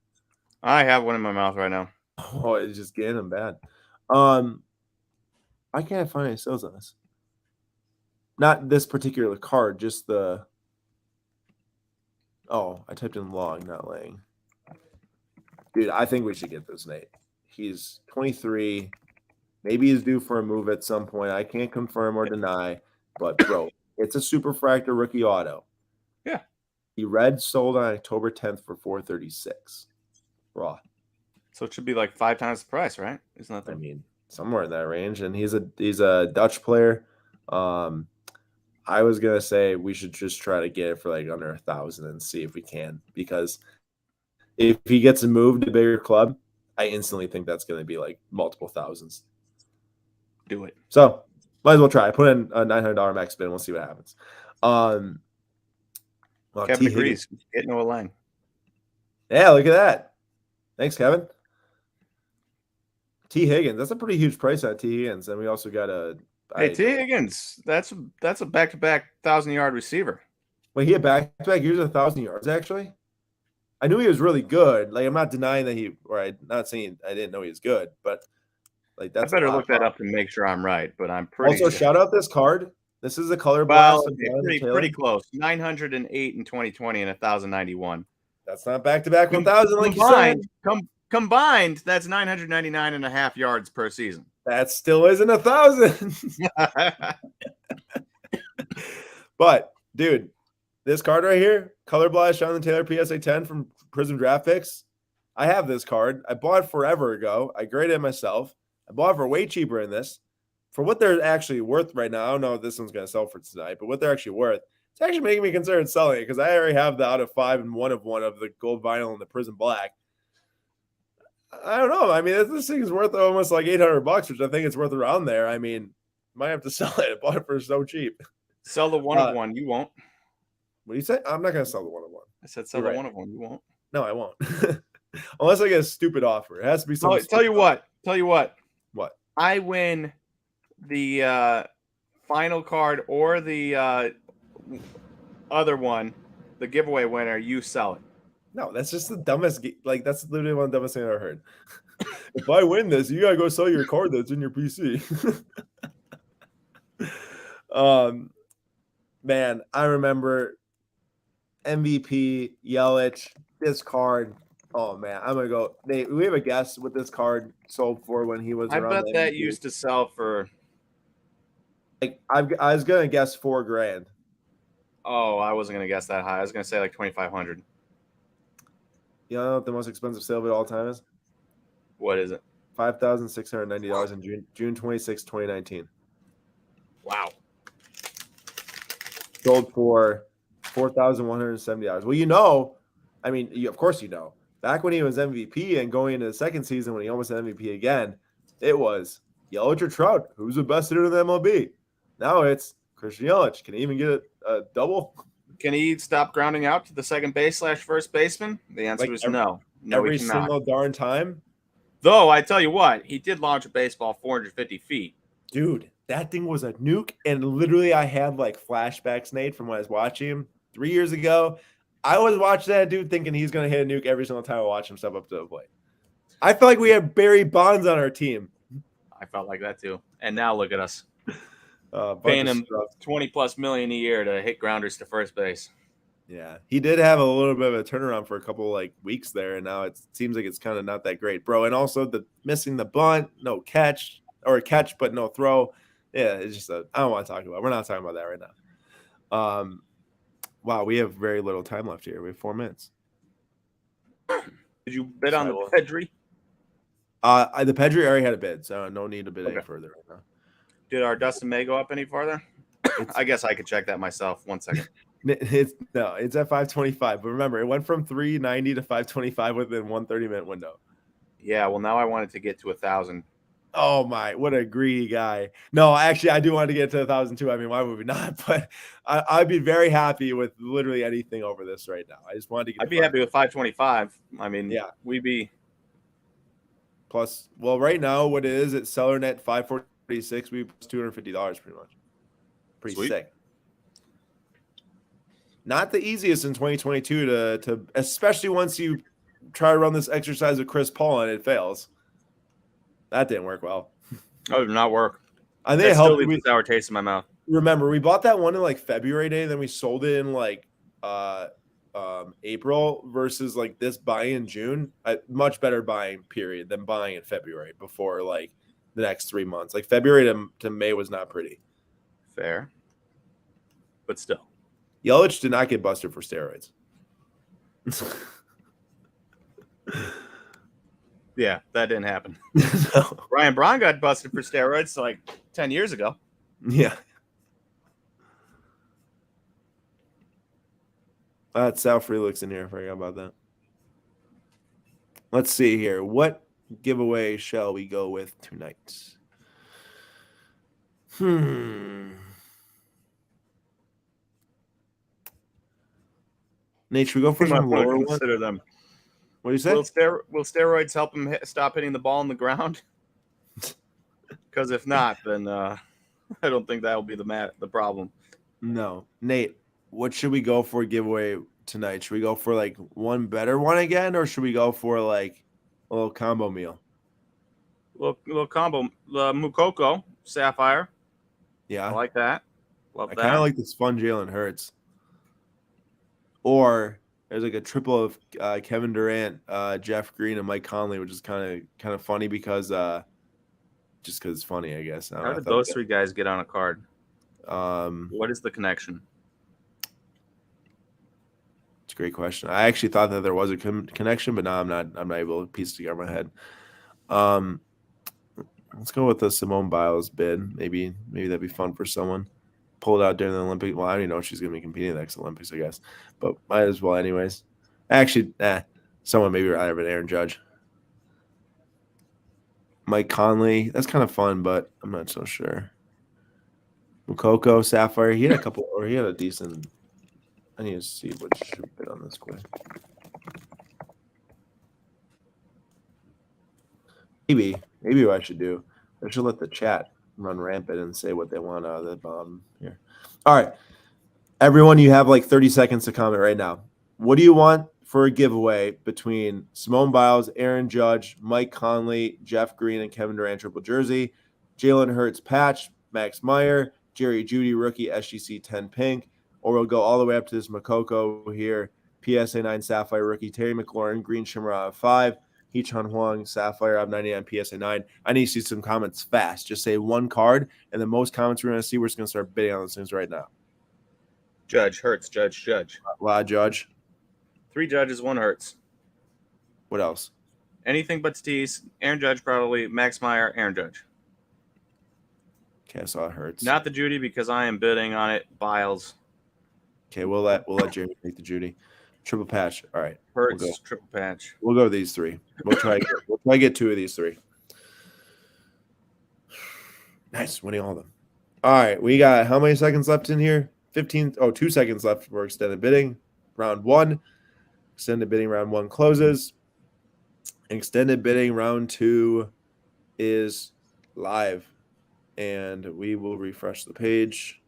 I have one in my mouth right now. Oh, it's just getting them bad. Why can't I find any sales on this? Not this particular card, just the. Oh, I typed in long, not laying. Dude, I think we should get this, Nate. He's 23. Maybe he's due for a move at some point. I can't confirm or deny, but bro, it's a superfractor rookie auto. Yeah. The red sold on October 10th for $436 raw. So it should be like 5 times the price, right? Isn't that I the... mean, somewhere in that range. And he's a Dutch player. I was gonna say we should just try to get it for like under 1,000 and see if we can, because if he gets moved to a bigger club, I instantly think that's gonna be like multiple thousands. Do it. So might as well try. Put in a $900 max spin. We'll see what happens. Kevin T. agrees. Higgins. Get Noah Lang. Yeah, look at that. Thanks, Kevin. T. Higgins. That's a pretty huge price on T. Higgins. And we also got a Hey, T. Higgins. That's a back-to-back 1,000-yard receiver. Wait, he had back-to-back years of 1,000 yards, actually? I knew he was really good. Like, I'm not denying that I'm not saying I didn't know he was good, but like that's. I better look that up to make sure I'm right, but I'm pretty. Also, shout out this card. This is a color Well, blast. pretty close. 908 in 2020 and 1,091. That's not back-to-back 1,000, like you said. Combined, that's 999 and a half yards per season. That still isn't 1,000. But, dude, this card right here, color blast Jonathan Taylor PSA 10 from Prism Draft Picks. I have this card. I bought it forever ago. I graded it myself. I bought it for way cheaper than this. For what they're actually worth right now, I don't know if this one's going to sell for tonight, but what they're actually worth, it's actually making me consider selling it because I already have the out of 5 and 1 of the gold vinyl and the Prism Black. I don't know. I mean, this thing is worth almost like $800, which I think it's worth around there. I mean, might have to sell it. I bought it for so cheap. Sell the 1 of 1. You won't. What do you say? I'm not going to sell the 1 of 1. I said sell the 1 of 1. You won't. No, I won't. Unless I get a stupid offer. It has to be something. Tell you what. What? I win the final card or the other one, the giveaway winner. You sell it. No, that's just the dumbest. Like, that's literally one of the dumbest things I've ever heard. If I win this, you gotta go sell your card that's in your PC. Man, I remember MVP Yelich. This card. Oh man, I'm gonna go. Nate, we have a guess what this card sold for when he was. I around bet that used to sell for. Like I was gonna guess $4,000. Oh, I wasn't gonna guess that high. I was gonna say like 2,500. You know what the most expensive sale of it all time is? What is it? $5,690 in June 26, 2019. Wow. Sold for $4,170. Well, I mean, of course you know. Back when he was MVP and going into the second season when he almost had MVP again, it was Yelich or Trout. Who's the best hitter in the MLB? Now it's Christian Yelich. Can he even get a double? Can he stop grounding out to the second base / first baseman? The answer is no. No, every he cannot. single darn time. Though I tell you what, he did launch a baseball 450 feet. Dude, that thing was a nuke. And literally, I had like flashbacks, Nate, from when I was watching him 3 years ago. I was watching that dude thinking he's going to hit a nuke every single time I watch him step up to the plate. I felt like we had Barry Bonds on our team. I felt like that too. And now look at us. Paying him $20+ million a year to hit grounders to first base. Yeah, he did have a little bit of a turnaround for a couple like weeks there, and now it seems like it's kind of not that great, bro. And also the missing the bunt, no catch, or a catch but no throw. Yeah, it's just I don't want to talk about. We're not talking about that right now. Wow, we have very little time left here. We have 4 minutes. Did you bid on the Pedri? The Pedri already had a bid, so no need to bid any further right now. Did our Dustin May go up any farther? I guess I could check that myself. 1 second. It's at 525. But remember, it went from 390 to 525 within 130-minute window. Yeah, well, now I wanted to get to 1,000. Oh my, what a greedy guy. No, actually, I do want to get to 1,000 too. I mean, why would we not? But I'd be very happy with literally anything over this right now. I just wanted to get. I'd be happy with 525. I mean, yeah, we'd be. Plus, well, right now, what it is, it's seller net 546. We plus $250 pretty much. Pretty Sweet. Sick. Not the easiest in 2022 to especially once you try to run this exercise with Chris Paul and it fails. That didn't work well. Oh, it did not work. I think it helped. Still leaves a sour taste in my mouth. Remember, we bought that one in like February day, then we sold it in like April versus like this buy in June. Much better buying period than buying in February before like the next 3 months. Like February to May was not pretty. Fair. But still. Yelich did not get busted for steroids. Yeah, that didn't happen. No. Ryan Braun got busted for steroids like 10 years ago. Yeah. Sal Freelick's in here. I forgot about that. Let's see here. What giveaway shall we go with tonight? Nate, should we go for some lower ones? Consider them. What do you say? Will steroids help him stop hitting the ball on the ground? Because if not, then I don't think that will be the problem. No. Nate, what should we go for giveaway tonight? Should we go for like one better one again, or should we go for like a little combo meal? Little combo. Mukoko, Sapphire. Yeah. I like that. Love I that. kind of like this fun Jalen Hurts. Or there's like a triple of Kevin Durant, Jeff Green, and Mike Conley, which is kind of funny because just because it's funny, I guess. How did those three guys get on a card? What is the connection? It's a great question. I actually thought that there was a connection, but now I'm not able to piece it together in my head. Let's go with the Simone Biles bid. Maybe that'd be fun for someone. Pull it out during the Olympics. Well, I don't even know if she's going to be competing in the next Olympics, I guess. But might as well anyways. Actually, someone maybe rather than Aaron Judge. Mike Conley. That's kind of fun, but I'm not so sure. Mukoko, Sapphire. He had a couple, or he had a decent. I need to see what should bid on this quick. Maybe what I should do, I should let the chat run rampant and say what they want out of the bottom here. All right. Everyone, you have like 30 seconds to comment right now. What do you want for a giveaway between Simone Biles, Aaron Judge, Mike Conley, Jeff Green, and Kevin Durant triple jersey, Jalen Hurts patch, Max Meyer, Jerry Jeudy rookie SGC 10 pink, or we'll go all the way up to this Mukoko here, PSA 9 Sapphire rookie, Terry McLaurin, green shimmer out of 5, Hee-Chan Huang, Sapphire of 99 PSA 9. I need to see some comments fast. Just say one card, and the most comments we're going to see, we're just going to start bidding on those things right now. Judge, Hurts, Judge. A lot of Judge. 3 Judges, 1 Hurts. What else? Anything but Tatis. Aaron Judge probably. Max Meyer, Aaron Judge. Okay, I saw Hurts. Not the Jeudy because I am bidding on it. Biles. Okay, we'll let Jeremy take the Jeudy. Triple patch. All right. Hurts, triple patch. We'll go with these 3. We'll try to get 2 of these 3. Nice, winning all of them. All right, we got how many seconds left in here? 2 seconds left for extended bidding. Round 1. Extended bidding round 1 closes. Extended bidding round 2 is live. And we will refresh the page.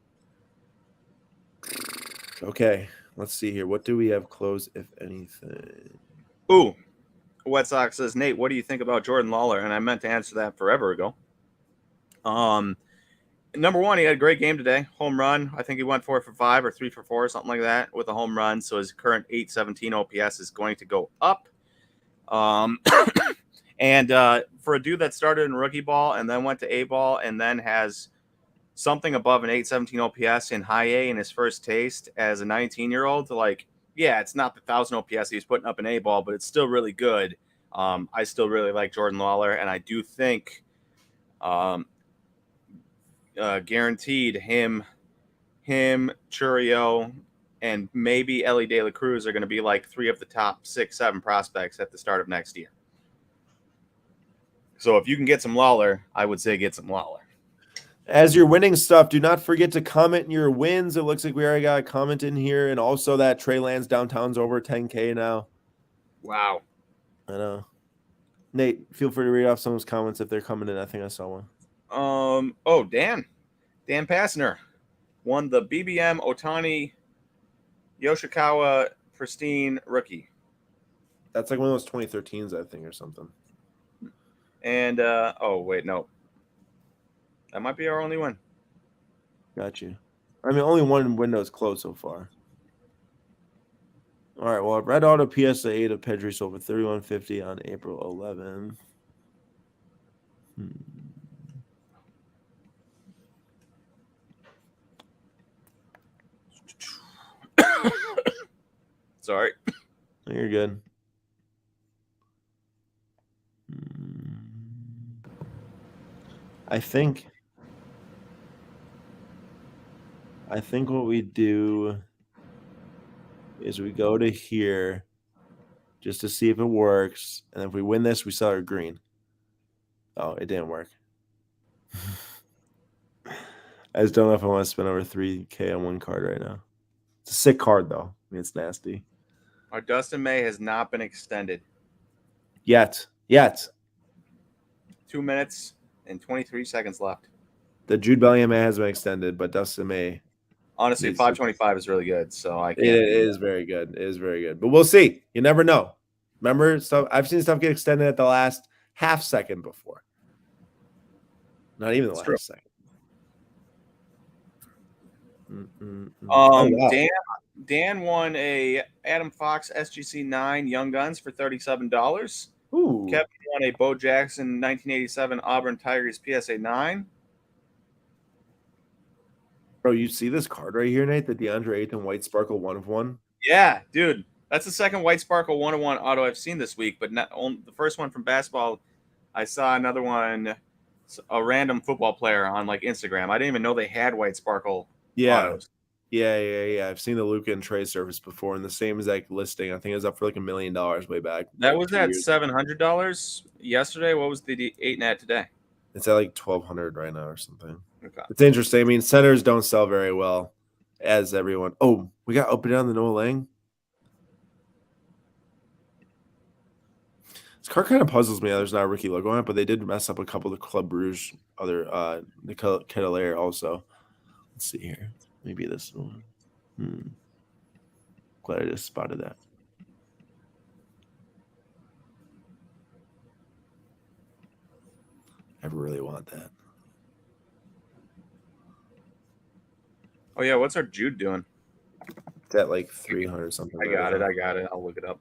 Okay, let's see here. What do we have closed, if anything? Ooh, Wet Sox says, Nate, what do you think about Jordan Lawler? And I meant to answer that forever ago. Number 1, he had a great game today. Home run. I think he went 4 for 5 or 3 for 4, something like that, with a home run. So his current 817 OPS is going to go up. And for a dude that started in rookie ball and then went to A ball and then has something above an 817 OPS in high A in his first taste as a 19-year-old, yeah, it's not the 1,000 OPS he's putting up in A ball, but it's still really good. I still really like Jordan Lawler, and I do think guaranteed him, Churio, and maybe Ellie De La Cruz are going to be like 3 of the top 6, 7 prospects at the start of next year. So if you can get some Lawler, I would say get some Lawler. As you're winning stuff, do not forget to comment your wins. It looks like we already got a comment in here. And also that Trey Lance downtown's over 10K now. Wow. I know. Nate, feel free to read off some of those comments if they're coming in. I think I saw one. Dan Passner won the BBM Otani Yoshikawa Pristine Rookie. That's like one of those 2013s, I think, or something. And, no. That might be our only one. Got you. I mean, only one window's closed so far. All right, well, Red Auto PSA 8 of Pedri sold for $31.50 on April 11th. Sorry. You're good. I think what we do is we go to here just to see if it works, and if we win this, we sell our green. Oh, it didn't work. I just don't know if I want to spend over 3K on one card right now. It's a sick card, though. I mean, it's nasty. Our Dustin May has not been extended. Yet. 2 minutes and 23 seconds left. The Jude Bellingham has been extended, but Dustin May. Honestly, 525 is really good, so I can't. It is very good. It is very good. But we'll see. You never know. Remember, stuff I've seen stuff get extended at the last half second before. Not even the last second. Oh, wow. Dan won a Adam Fox SGC 9 Young Guns for $37. Ooh. Kevin won a Bo Jackson 1987 Auburn Tigers PSA 9. Bro, you see this card right here, Nate? The DeAndre Ayton White Sparkle 1 of 1? Yeah, dude. That's the second White Sparkle 1-of-1 auto I've seen this week, but not only the first one from basketball. I saw another one, a random football player on like Instagram. I didn't even know they had White Sparkle autos. Yeah. I've seen the Luka and Trey service before, and the same exact listing. I think it was up for like $1 million way back. That like was at $700 yesterday. What was the 8 net today? It's at like $1,200 right now or something. Okay. It's interesting. I mean, centers don't sell very well, as everyone. Oh, we got open down the Noah Lang. This card kind of puzzles me. There's not a rookie logo on it, but they did mess up a couple of Club Brugge other Nicole Ketelaere also. Let's see here. Maybe this one. Glad I just spotted that. I really want that. Oh, yeah. What's our Jude doing? It's at like 300 something. I got it. I'll look it up.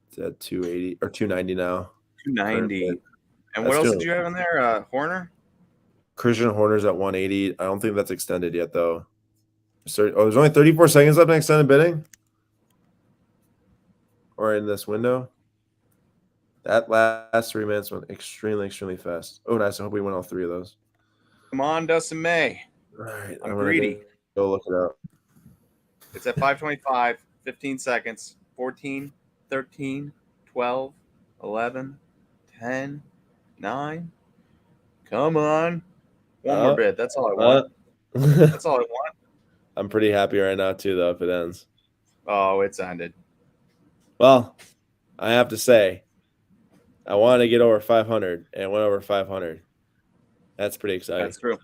It's at 280 or 290 now. 290. And what else did you have in there? Horner? Christian Horner's at 180. I don't think that's extended yet, though. There's only 34 seconds left in extended bidding? Or in this window? That last 3 minutes went extremely fast. Oh, nice. I hope we win all 3 of those. Come on, Dustin May. All right. I'm greedy. Go look it up. It's at 5:25, 15 seconds, 14, 13, 12, 11, 10, 9. Come on. One more bid. That's all I want. That's all I want. I'm pretty happy right now, too, though, if it ends. Oh, it's ended. Well, I have to say, I wanted to get over 500, and it went over 500. That's pretty exciting. That's true.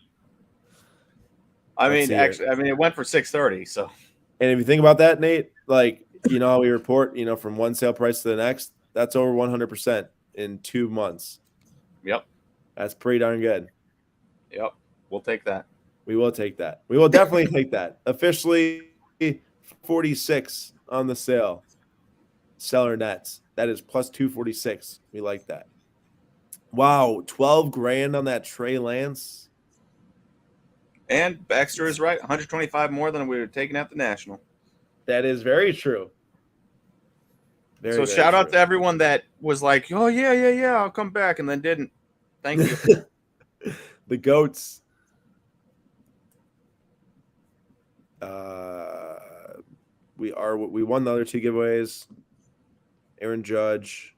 I mean, it went for 630, so. And if you think about that, Nate, like, you know how we report, from one sale price to the next, that's over 100% in 2 months. Yep. That's pretty darn good. Yep. We'll take that. We will take that. We will definitely take that. Officially 46 on the sale. Seller nets. That is plus 246. We like that. Wow, 12 grand on that Trey Lance. And Baxter is right. 125 more than we were taking at the National. That is very true. Very shout out to everyone that was like, oh, yeah, I'll come back, and then didn't. Thank you. The GOATs. We won the other 2 giveaways. Aaron Judge.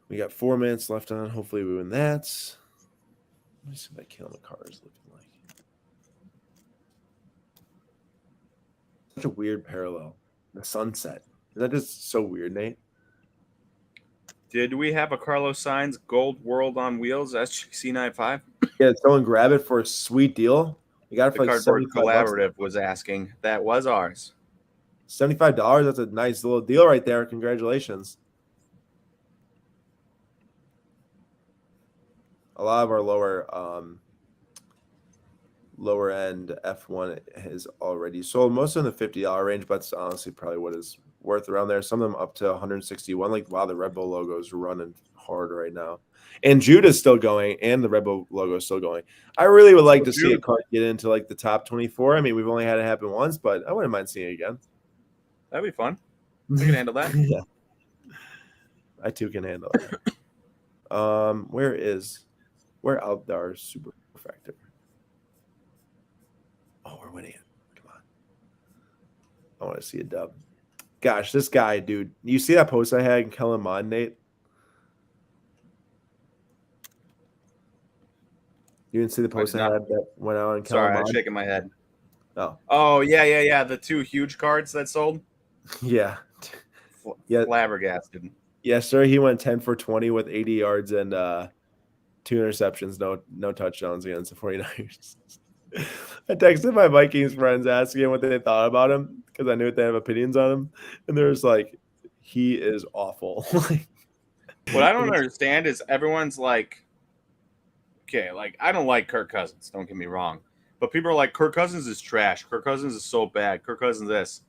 We got 4 minutes left on. Hopefully we win that. Let me see what that Kale McCarr is looking like. Such a weird parallel. The sunset. Is that just so weird, Nate? Did we have a Carlos Sainz Gold World on Wheels SGC95? Yeah, someone grab it for a sweet deal. You got it for the like Cardboard Collaborative was asking. That was ours. $75. That's a nice little deal right there. Congratulations. A lot of our lower lower end F1 is already sold. Most in the $50 range, but it's honestly probably what is worth around there. Some of them up to 161. Like, wow, the Red Bull logo is running hard right now. And Jude is still going, and the Red Bull logo is still going. I really would like to see a card get into like the top 24. I mean, we've only had it happen once, but I wouldn't mind seeing it again. That'd be fun. I can handle that. Yeah. I too can handle it. Where out our super factor? Oh, we're winning it. Come on. I want to see a dub. Gosh, this guy, dude. You see that post I had in Kellen Mond, Nate? You didn't see the post I had that went out in Kellen Mond? Sorry, I'm shaking my head. Oh, yeah. The 2 huge cards that sold? Yeah. Flabbergasted. Yes, sir. He went 10 for 20 with 80 yards and 2 interceptions, no touchdowns against the 49ers. I texted my Vikings friends asking what they thought about him because I knew they have opinions on him. And there's like, he is awful. What I don't understand is everyone's like, okay, like I don't like Kirk Cousins, don't get me wrong. But people are like, Kirk Cousins is trash. Kirk Cousins is so bad. Kirk Cousins this.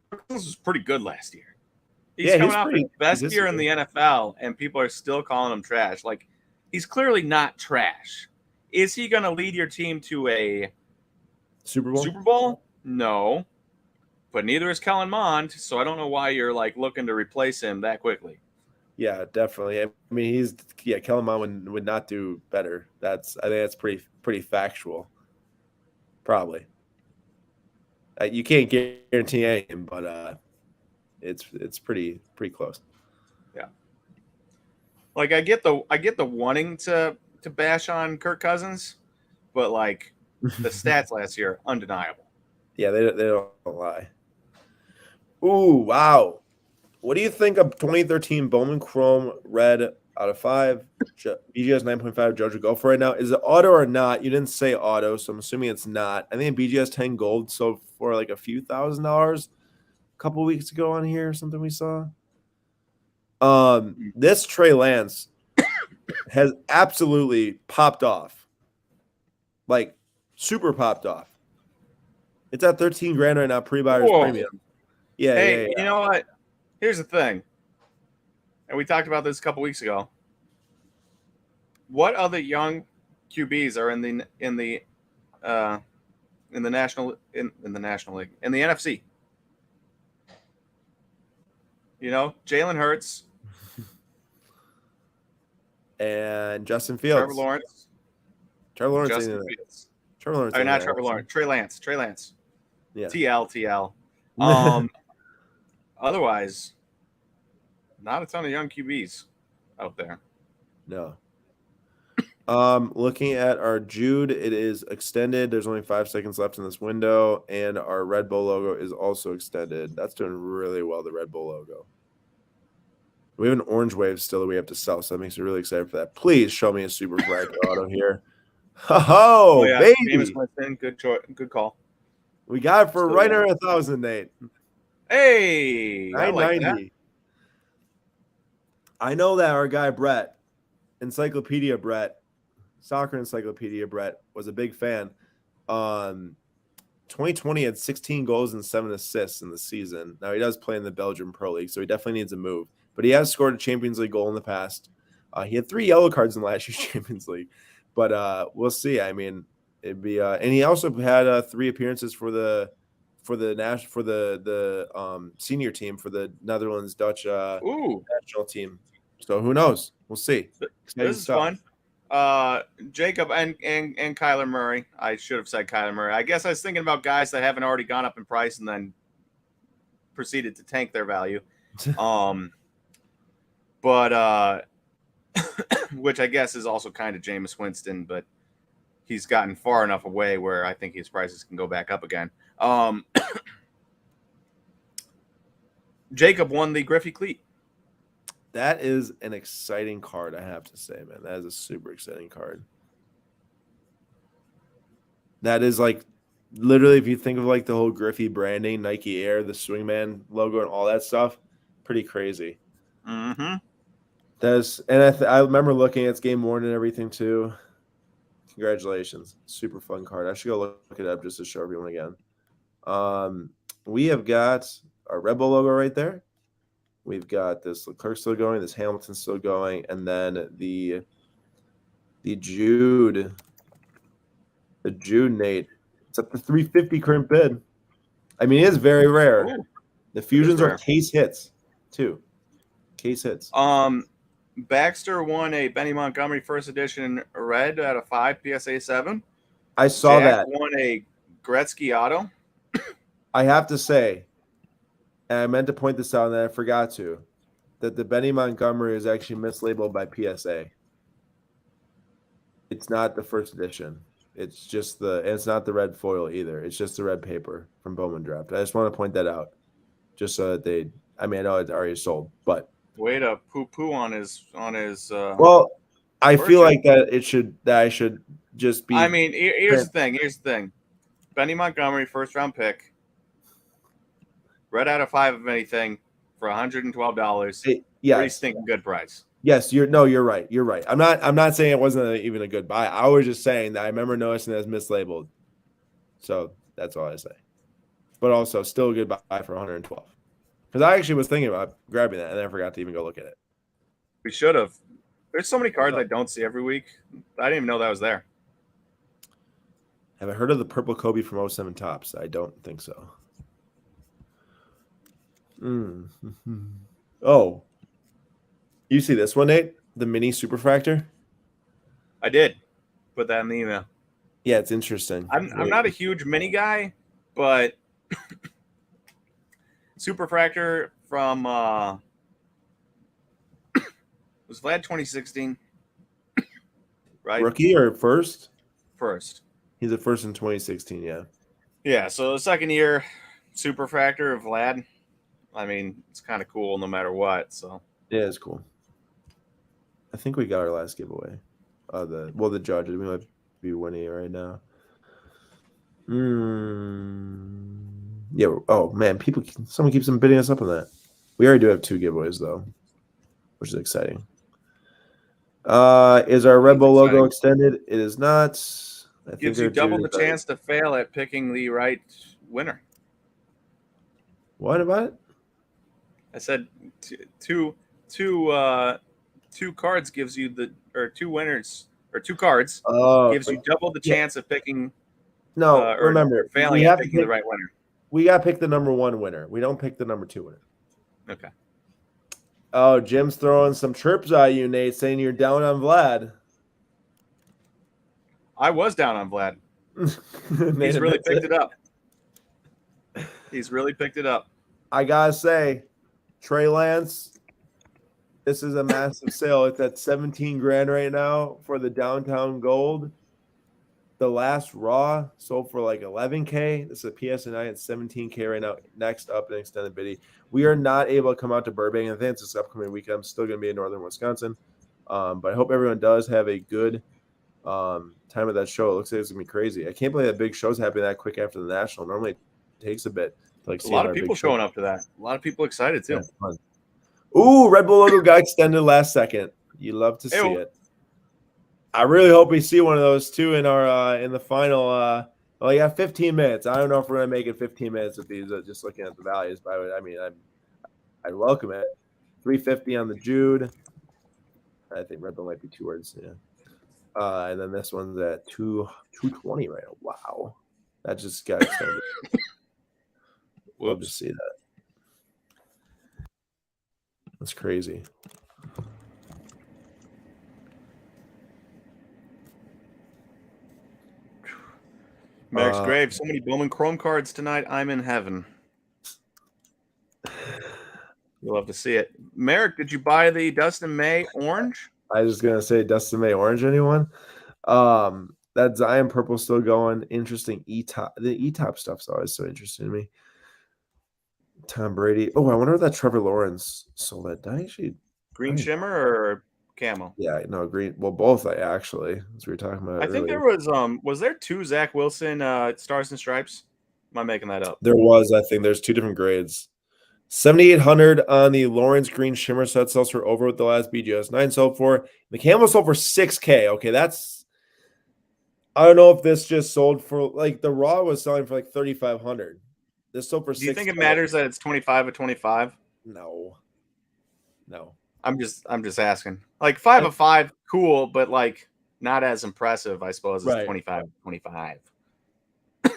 Kirk Cousins was pretty good last year. He's coming off his best year in the NFL, and people are still calling him trash. Like, he's clearly not trash. Is he going to lead your team to a Super Bowl? Super Bowl? No. But neither is Kellen Mond, so I don't know why you're like looking to replace him that quickly. Yeah, definitely. I mean, Kellen Mond would not do better. I think that's pretty factual. Probably. You can't guarantee anything, but it's pretty close. Yeah. Like I get the wanting to bash on Kirk Cousins, but like the stats last year, undeniable. Yeah, they don't lie. Ooh, wow. What do you think of 2013 Bowman Chrome Red out of 5? BGS 9.5 Judge will go for right now. Is it auto or not? You didn't say auto, so I'm assuming it's not. I think BGS 10 gold sold for like a few $1,000s a couple weeks ago on here or something we saw. This Trey Lance has absolutely popped off. Like super popped off. It's at 13 grand right now, pre-buyer's premium. Yeah. Hey, you know what? Here's the thing. And we talked about this a couple weeks ago. What other young QBs are in the National League, in the NFC? You know, Jalen Hurts and Justin Fields. Trevor Lawrence. Justin Fields. Trevor Lawrence. Or not Trevor Lawrence. Trey Lance. Yeah. TL. Otherwise, not a ton of young QBs out there. No. Looking at our Jude, it is extended. There's only 5 seconds left in this window, and our Red Bull logo is also extended. That's doing really well, the Red Bull logo. We have an orange wave still that we have to sell, so that makes me really excited for that. Please show me a super bright auto here. Oh, yeah, baby. James Winston, good call. We got it for right under 1,000, Nate. Hey, 990. I like that. I know that our guy Brett, Soccer Encyclopedia Brett, was a big fan. 2020 had 16 goals and 7 assists in the season. Now he does play in the Belgian Pro League, so he definitely needs a move. But he has scored a Champions League goal in the past. He had 3 yellow cards in last year's Champions League, but we'll see. I mean, it'd be and he also had 3 appearances for the senior team for the Netherlands Dutch national team. So who knows? We'll see. This is fun. Jacob and Kyler Murray. I should have said Kyler Murray. I guess I was thinking about guys that haven't already gone up in price and then proceeded to tank their value. But which I guess is also kind of Jameis Winston, but he's gotten far enough away where I think his prices can go back up again. Jacob won the Griffey Cleat. That is an exciting card, I have to say, man. That is a super exciting card. That is like literally, if you think of like the whole Griffey branding, Nike Air, the Swingman logo, and all that stuff, pretty crazy. Mm-hmm. I remember looking at its game worn and everything too. Congratulations. Super fun card. I should go look it up just to show everyone again. We have got our Red Bull logo right there. We've got this Leclerc still going, this Hamilton still going, and then the Jude Nate. It's at the 350 current bid. I mean, it is very rare. Ooh, the fusions are case hits too. Case hits. Baxter won a Benny Montgomery first edition red out of 5 PSA 7. I saw Jack that. Won a Gretzky auto. I have to say, and I meant to point this out and I forgot to, that the Benny Montgomery is actually mislabeled by PSA. It's not the first edition. It's just it's not the red foil either. It's just the red paper from Bowman Draft. I just want to point that out, just so that I know it's already sold, but way to poo on his. Well, I feel like that I should just be. I mean, here's the thing. Benny Montgomery, first round pick. Red out of 5 of anything for $112. Yeah, pretty stinking good price. Yes, you're right. You're right. I'm not saying it wasn't even a good buy. I was just saying that I remember noticing that it's mislabeled. So that's all I say. But also still a good buy for 112. Because I actually was thinking about grabbing that and then I forgot to even go look at it. We should have. There's so many cards I don't see every week. I didn't even know that was there. Have I heard of the purple Kobe from 07 Tops? I don't think so. Oh. You see this one, Nate? The mini superfractor? I did. Put that in the email. Yeah, it's interesting. I'm not a huge mini guy, but superfractor from was Vlad 2016, right? Rookie or first? First. He's a first in 2016, yeah. Yeah, so the second year superfractor of Vlad. I mean, it's kind of cool no matter what. So yeah, it's cool. I think we got our last giveaway. The judges. We might be winning right now. Yeah. Oh man, someone keeps bidding us up on that. We already do have 2 giveaways though, which is exciting. Is our Red Bull logo extended? It is not. Gives you double the chance to fail at picking the right winner. What about it? I said two cards gives you two winners or 2 cards gives you double the chance of picking. No, remember, failing at picking the right winner. We got to pick the number 1 winner. We don't pick the number 2 winner. Okay. Oh, Jim's throwing some chirps at you, Nate, saying you're down on Vlad. I was down on Vlad. He's really picked it up. He's really picked it up. I gotta say, Trey Lance, this is a massive sale. It's at 17 grand right now for the downtown gold. The last raw sold for like 11K. This is a PS9 at 17K right now. Next up, an extended biddy. We are not able to come out to Burbank. I think it's this upcoming weekend. I'm still going to be in northern Wisconsin. But I hope everyone does have a good time at that show. It looks like it's going to be crazy. I can't believe that big show's happening that quick after the National. Normally it takes a bit. A lot of people showing up to that. A lot of people excited too. Yeah, ooh, Red Bull logo got extended last second. You love to see it. I really hope we see one of those too in our in the final. Well, you have 15 minutes. I don't know if we're gonna make it 15 minutes with these. Just looking at the values, but I'd welcome it. 350 on the Jude. I think Red Bull might be 2 words. Yeah. And then this one's at 220 right now. Wow, that just got extended. Love to see that. That's crazy. Merrick's Grave. So many Bowman Chrome cards tonight. I'm in heaven. You'll love to see it. Merrick, did you buy the Dustin May orange? I was just gonna say Dustin May orange. Anyone? That Zion purple still going. Interesting. E-top. The E-top stuff's always so interesting to me. Tom Brady. Oh, I wonder if that Trevor Lawrence sold that. Did I actually green shimmer or camo? Yeah, no, green. Well, both actually, as we were talking about. I think there was there 2 Zach Wilson Stars and Stripes? Am I making that up? There was. I think there's 2 different grades. 7,800 on the Lawrence green shimmer set sells for over with the last BGS 9 sold for. The camo sold for 6K. Okay, that's I don't know if this just sold for like the raw was selling for like 3,500. This sold for Do you think it 6,000. matters that it's 25 of 25? No, no. I'm just asking. Like 5 of 5, cool, but like not as impressive, I suppose, as Right. 25 of 25. I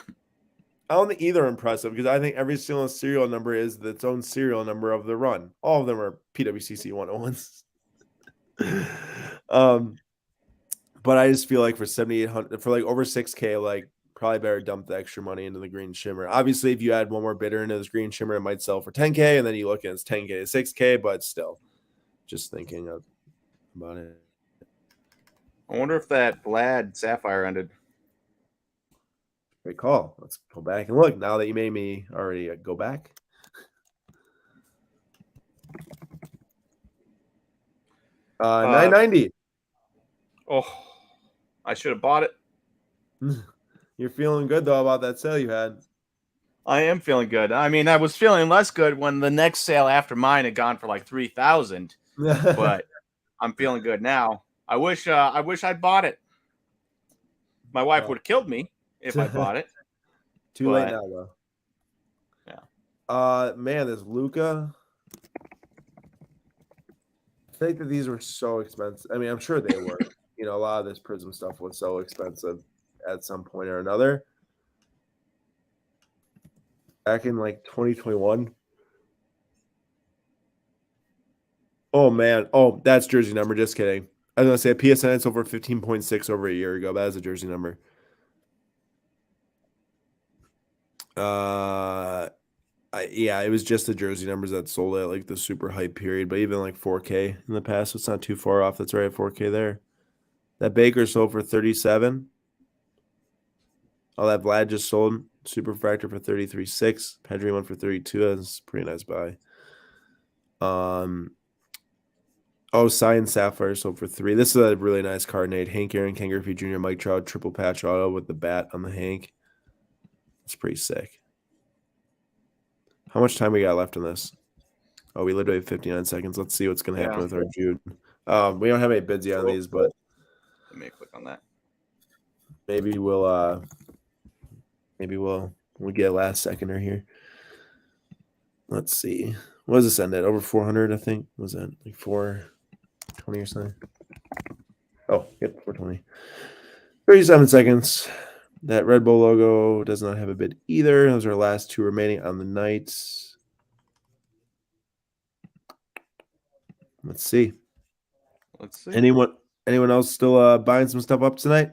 don't think either are impressive because I think every single serial number is its own serial number of the run. All of them are PWCC 101s. But I just feel like for 7,800, for like over 6K, like probably better dump the extra money into the green shimmer. Obviously, if you add one more bidder into this green shimmer, it might sell for 10K, and then you look at it's 10K to 6K, but still, just thinking about it. I wonder if that Vlad Sapphire ended. Great call. Let's go back and look. Now that you made me already go back. $990. Oh, I should have bought it. You're feeling good though about that sale you had. I am feeling good. I mean, I was feeling less good when the next sale after mine had gone for like 3,000, but I'm feeling good now. I wish I'd bought it. My wife would have killed me if I bought it. Too late now though. Yeah. Man, this Luca. I think that these were so expensive. I mean, I'm sure they were. You know, a lot of this Prism stuff was so expensive at some point or another. Back in like 2021. Oh man. Oh, that's jersey number. Just kidding. I was gonna say a PSN it's over 15.6 over a year ago. That is a jersey number. Yeah, it was just the jersey numbers that sold at like the super hype period, but even like 4K in the past, it's not too far off. That's right at 4K there. That Baker sold for 37. Oh, that Vlad just sold super fractor for 33.6. Pedri went for 32. That's a pretty nice buy. Oh, Cyan Sapphire sold for 3. This is a really nice card, Nate. Hank Aaron, Ken Griffey Jr., Mike Trout, triple patch auto with the bat on the Hank. It's pretty sick. How much time we got left in this? Oh, we literally have 59 seconds. Let's see what's going to happen with our Jude. We don't have any bids yet on these, but let me click on that. Maybe we'll get a last seconder here. Let's see. What does this end at? Over 400, I think. What was that like 420 or something? Oh, yep, 420. 37 seconds. That Red Bull logo does not have a bid either. Those are our last two remaining on the night. Let's see. Anyone else still buying some stuff up tonight?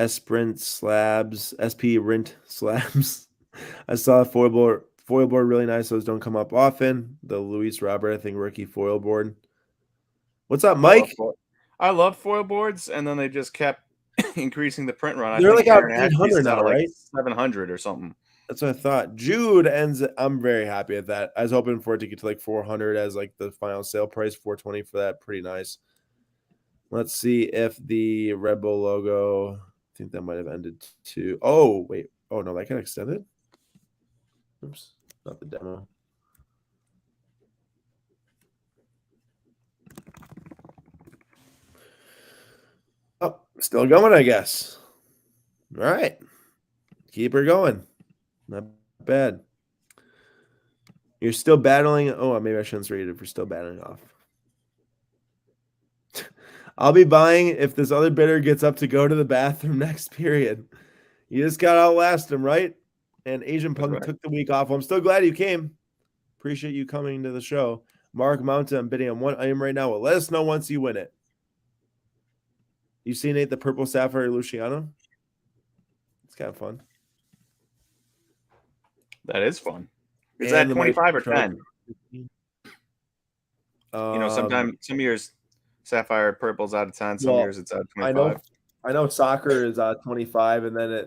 Sprint slabs, SP Rint slabs. I saw a foil board really nice. Those don't come up often. The Luis Robert, I think, rookie foil board. What's up, Mike? I love foil boards, and then they just kept increasing the print run. They're like out 800 now, right? 700 or something. That's what I thought. Jude ends. I'm very happy at that. I was hoping for it to get to like 400 as like the final sale price. 420 for that. Pretty nice. Let's see if the Red Bull logo. I think that might have ended to. Oh wait. Oh no, that got extended. Oops, not the demo. Oh, still going, I guess. All right. Keep her going. Not bad. You're still battling. Oh, maybe I shouldn't rate it for still battling off. I'll be buying if this other bidder gets up to go to the bathroom next period. You just got to outlast him, right? And Asian Punk took the week off. Well, I'm still glad you came. Appreciate you coming to the show. Mark Mountain, I'm bidding on one item right now. Well, let us know once you win it. You see, Nate, the purple sapphire Luciano? It's kind of fun. That is fun. Is that 25 or 10? You know, some years sapphire purple's out of 10. Some years it's out of 25. I know soccer is out of 25, and then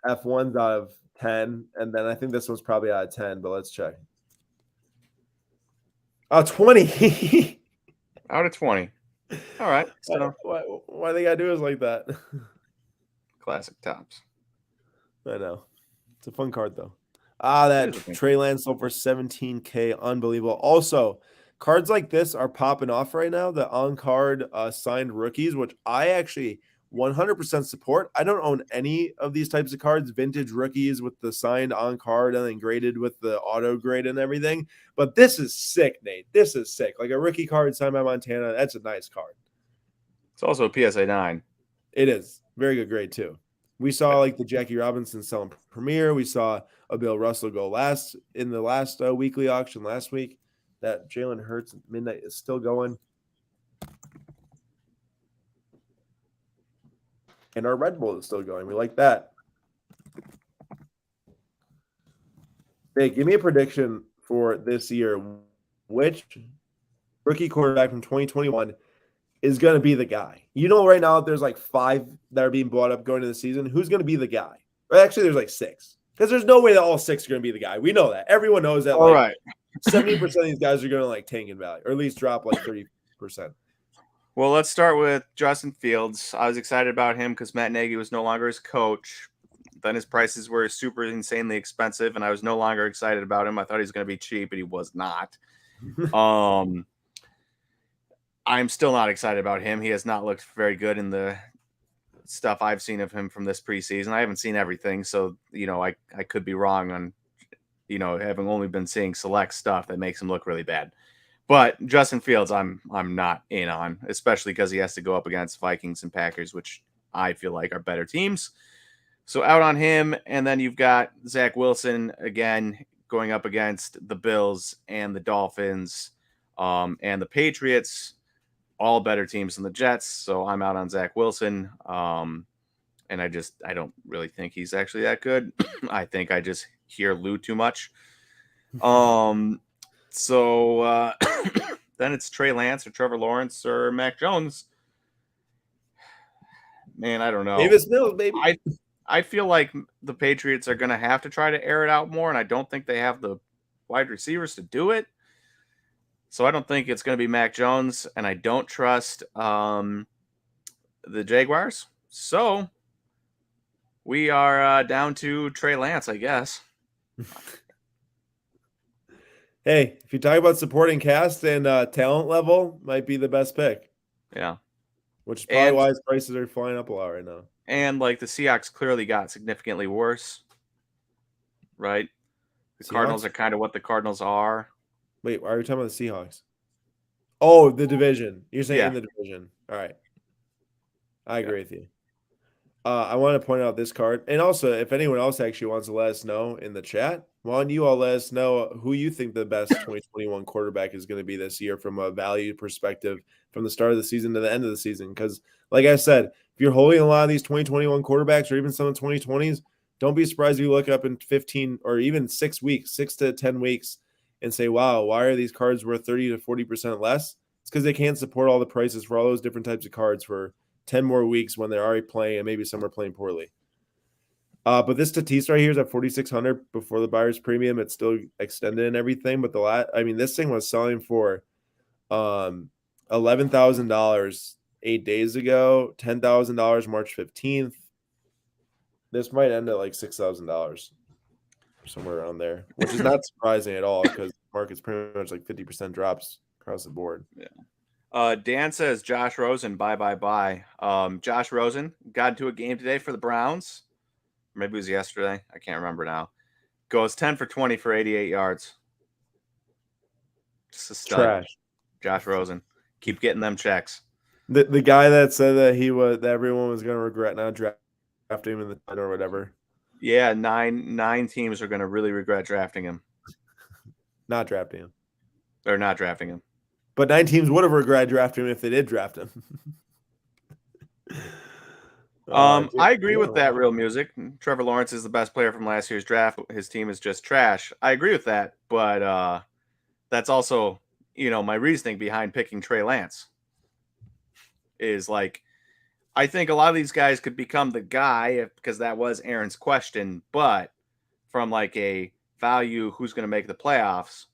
F1's out of 10, and then I think this one's probably out of 10, but let's check. 20. Out of 20. All right. So why they gotta do us like that? Classic tops. I know. It's a fun card though. That Trey Lance sold for 17K. Unbelievable. Also, cards like this are popping off right now. The on-card signed rookies, which I actually 100% support. I don't own any of these types of cards, vintage rookies with the signed on-card and then graded with the auto grade and everything. But this is sick, Nate. This is sick. Like a rookie card signed by Montana. That's a nice card. It's also a PSA 9. It is. Very good grade, too. We saw like the Jackie Robinson selling Premier. We saw a Bill Russell go last in the last weekly auction last week. That Jalen Hurts midnight is still going. And our Red Bull is still going. We like that. Hey, give me a prediction for this year. Which rookie quarterback from 2021 is going to be the guy? You know, right now there's like 5 that are being brought up going into the season. Who's going to be the guy? Or actually, there's like 6. Because there's no way that all 6 are going to be the guy. We know that. Everyone knows that. All like, right. 70% of these guys are going to like tank in value, or at least drop like 30%. Well, let's start with Justin Fields. I was excited about him because Matt Nagy was no longer his coach. Then his prices were super insanely expensive, and I was no longer excited about him. I thought he was going to be cheap, but he was not. I'm still not excited about him. He has not looked very good in the stuff I've seen of him from this preseason. I haven't seen everything, so I could be wrong on having only been seeing select stuff that makes him look really bad. But Justin Fields, I'm not in on, especially because he has to go up against Vikings and Packers, which I feel like are better teams. So out on him, and then you've got Zach Wilson again going up against the Bills and the Dolphins and the Patriots, all better teams than the Jets. So I'm out on Zach Wilson, and I don't really think he's actually that good. I think I just hear Lou too much. So then it's Trey Lance or Trevor Lawrence or Mac Jones. Man, I don't know. Davis Mills, baby. I feel like the Patriots are going to have to try to air it out more, and I don't think they have the wide receivers to do it. So I don't think it's going to be Mac Jones, and I don't trust the Jaguars. So we are down to Trey Lance, I guess. Hey, if you talk about supporting cast and talent level, might be the best pick. Yeah. Which is probably why his prices are flying up a lot right now. And like the Seahawks clearly got significantly worse, right? The Cardinals are kind of what the Cardinals are. Wait, why are you talking about the Seahawks? Oh, the division. You're saying in the division. All right. I agree with you. I want to point out this card. And also, if anyone else actually wants to let us know in the chat, why don't you all let us know who you think the best 2021 quarterback is going to be this year from a value perspective from the start of the season to the end of the season. Because, like I said, if you're holding a lot of these 2021 quarterbacks or even some of the 2020s, don't be surprised if you look up in 15 or even 6 weeks, 6 to 10 weeks, and say, wow, why are these cards worth 30 to 40% less? It's because they can't support all the prices for all those different types of cards for 10 more weeks when they're already playing and maybe some are playing poorly. But this Tatis right here is at 4,600 before the buyer's premium. It's still extended and everything. But this thing was selling for $11,000 8 days ago, $10,000 March 15th. This might end at like $6,000 somewhere around there, which is not surprising at all because the market's pretty much like 50% drops across the board. Yeah. Dan says Josh Rosen, bye. Josh Rosen got into a game today for the Browns. Maybe it was yesterday. I can't remember now. Goes 10 for 20 for 88 yards. Just a stud. Trash. Josh Rosen. Keep getting them checks. The guy that said that that everyone was going to regret not drafting him in the 10 or whatever. Yeah, nine teams are going to really regret drafting him. Not drafting him. Or not drafting him. But 9 teams would have regretted drafting him if they did draft him. I agree with that, Real Music. Trevor Lawrence is the best player from last year's draft. His team is just trash. I agree with that, but that's also, my reasoning behind picking Trey Lance is like, I think a lot of these guys could become the guy because that was Aaron's question, but from like a value, who's going to make the playoffs,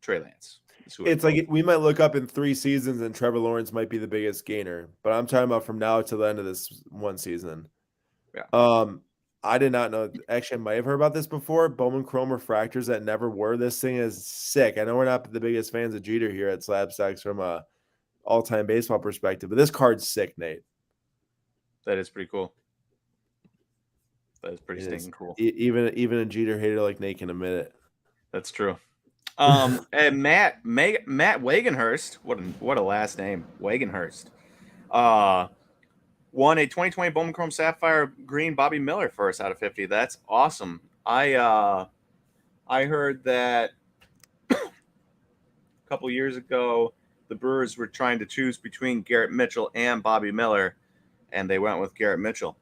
Trey Lance. It's like we might look up in 3 seasons and Trevor Lawrence might be the biggest gainer, but I'm talking about from now to the end of this one season. Yeah. I did not know. Actually, I might have heard about this before. Bowman Chrome refractors that never were. This thing is sick. I know we're not the biggest fans of Jeter here at SlabStox from a all-time baseball perspective, but this card's sick, Nate. That is pretty cool. That is pretty It stinking is. cool. Even a Jeter hater like Nate can admit it. That's true. And Matt Wagenhurst, what a last name, Wagenhurst. Won a 2020 Bowman Chrome Sapphire Green Bobby Miller first out of 50. That's awesome. I heard that a couple years ago the Brewers were trying to choose between Garrett Mitchell and Bobby Miller, and they went with Garrett Mitchell.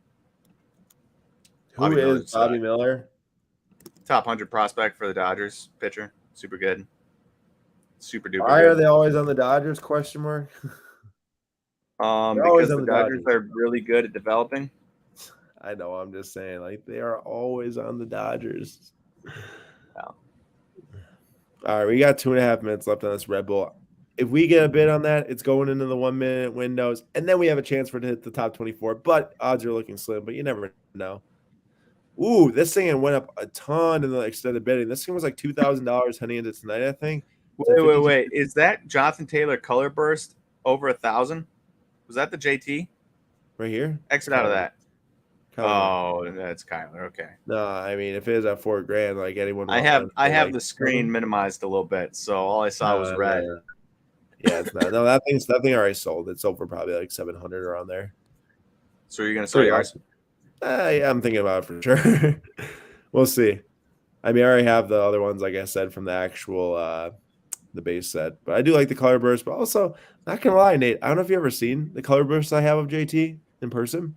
Who is Bobby Miller? Top 100 prospect for the Dodgers, pitcher, super good, super duper. Why are they always on the Dodgers? Question mark. Because the Dodgers are really good at developing. I know. I'm just saying, like, they are always on the Dodgers. Yeah. All right, we got 2.5 minutes left on this Red Bull. If we get a bid on that, it's going into the 1 minute windows, and then we have a chance for it to hit the top 24. But odds are looking slim, but you never know. Ooh, this thing went up a ton in the extended bidding. This thing was like $2,000 heading into tonight, I think. Wait. Is that Jonathan Taylor Color Burst over 1,000? Was that the JT? Right here? Exit out of that. Kyler. Oh, that's Kyler. Okay. No, I mean, if it is at $4,000, like anyone. I have the screen minimized a little bit, so all I saw was red. Yeah, it's not. No, that thing already sold. It's sold for probably like 700 around there. So you're gonna sell yours? Yeah, I'm thinking about it for sure. We'll see. I mean, I already have the other ones, like I said, from the actual the base set. But I do like the color burst. But also, not gonna lie, Nate, I don't know if you've ever seen the color bursts I have of JT in person.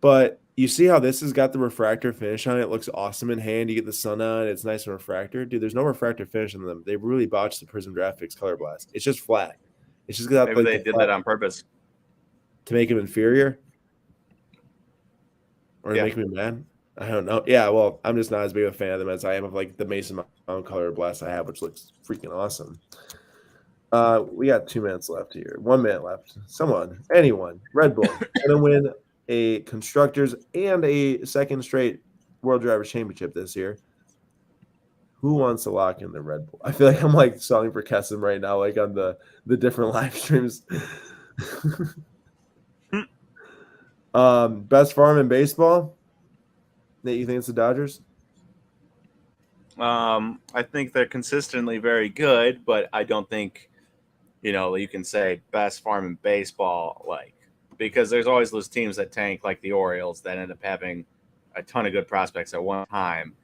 But you see how this has got the refractor finish on it? It looks awesome in hand. You get the sun on it. It's nice and refractor. Dude, there's no refractor finish on them. They really botched the Prism Graphics Color Blast. It's just flat. It's just got maybe they did that on purpose to make him inferior or to make me mad. I don't know. Yeah, well, I'm just not as big a fan of them as I am of like the Mason Mount Color Blast I have, which looks freaking awesome. We got 2 minutes left here. 1 minute left. Anyone, Red Bull, gonna win a Constructors and a second straight World Drivers Championship this year. Who wants to lock in the Red Bull? I feel like I'm like selling for Kessim right now, like on the different live streams. Best farm in baseball. Nate, you think it's the Dodgers? I think they're consistently very good, but I don't think, you can say best farm in baseball, like, because there's always those teams that tank, like the Orioles, that end up having a ton of good prospects at one time.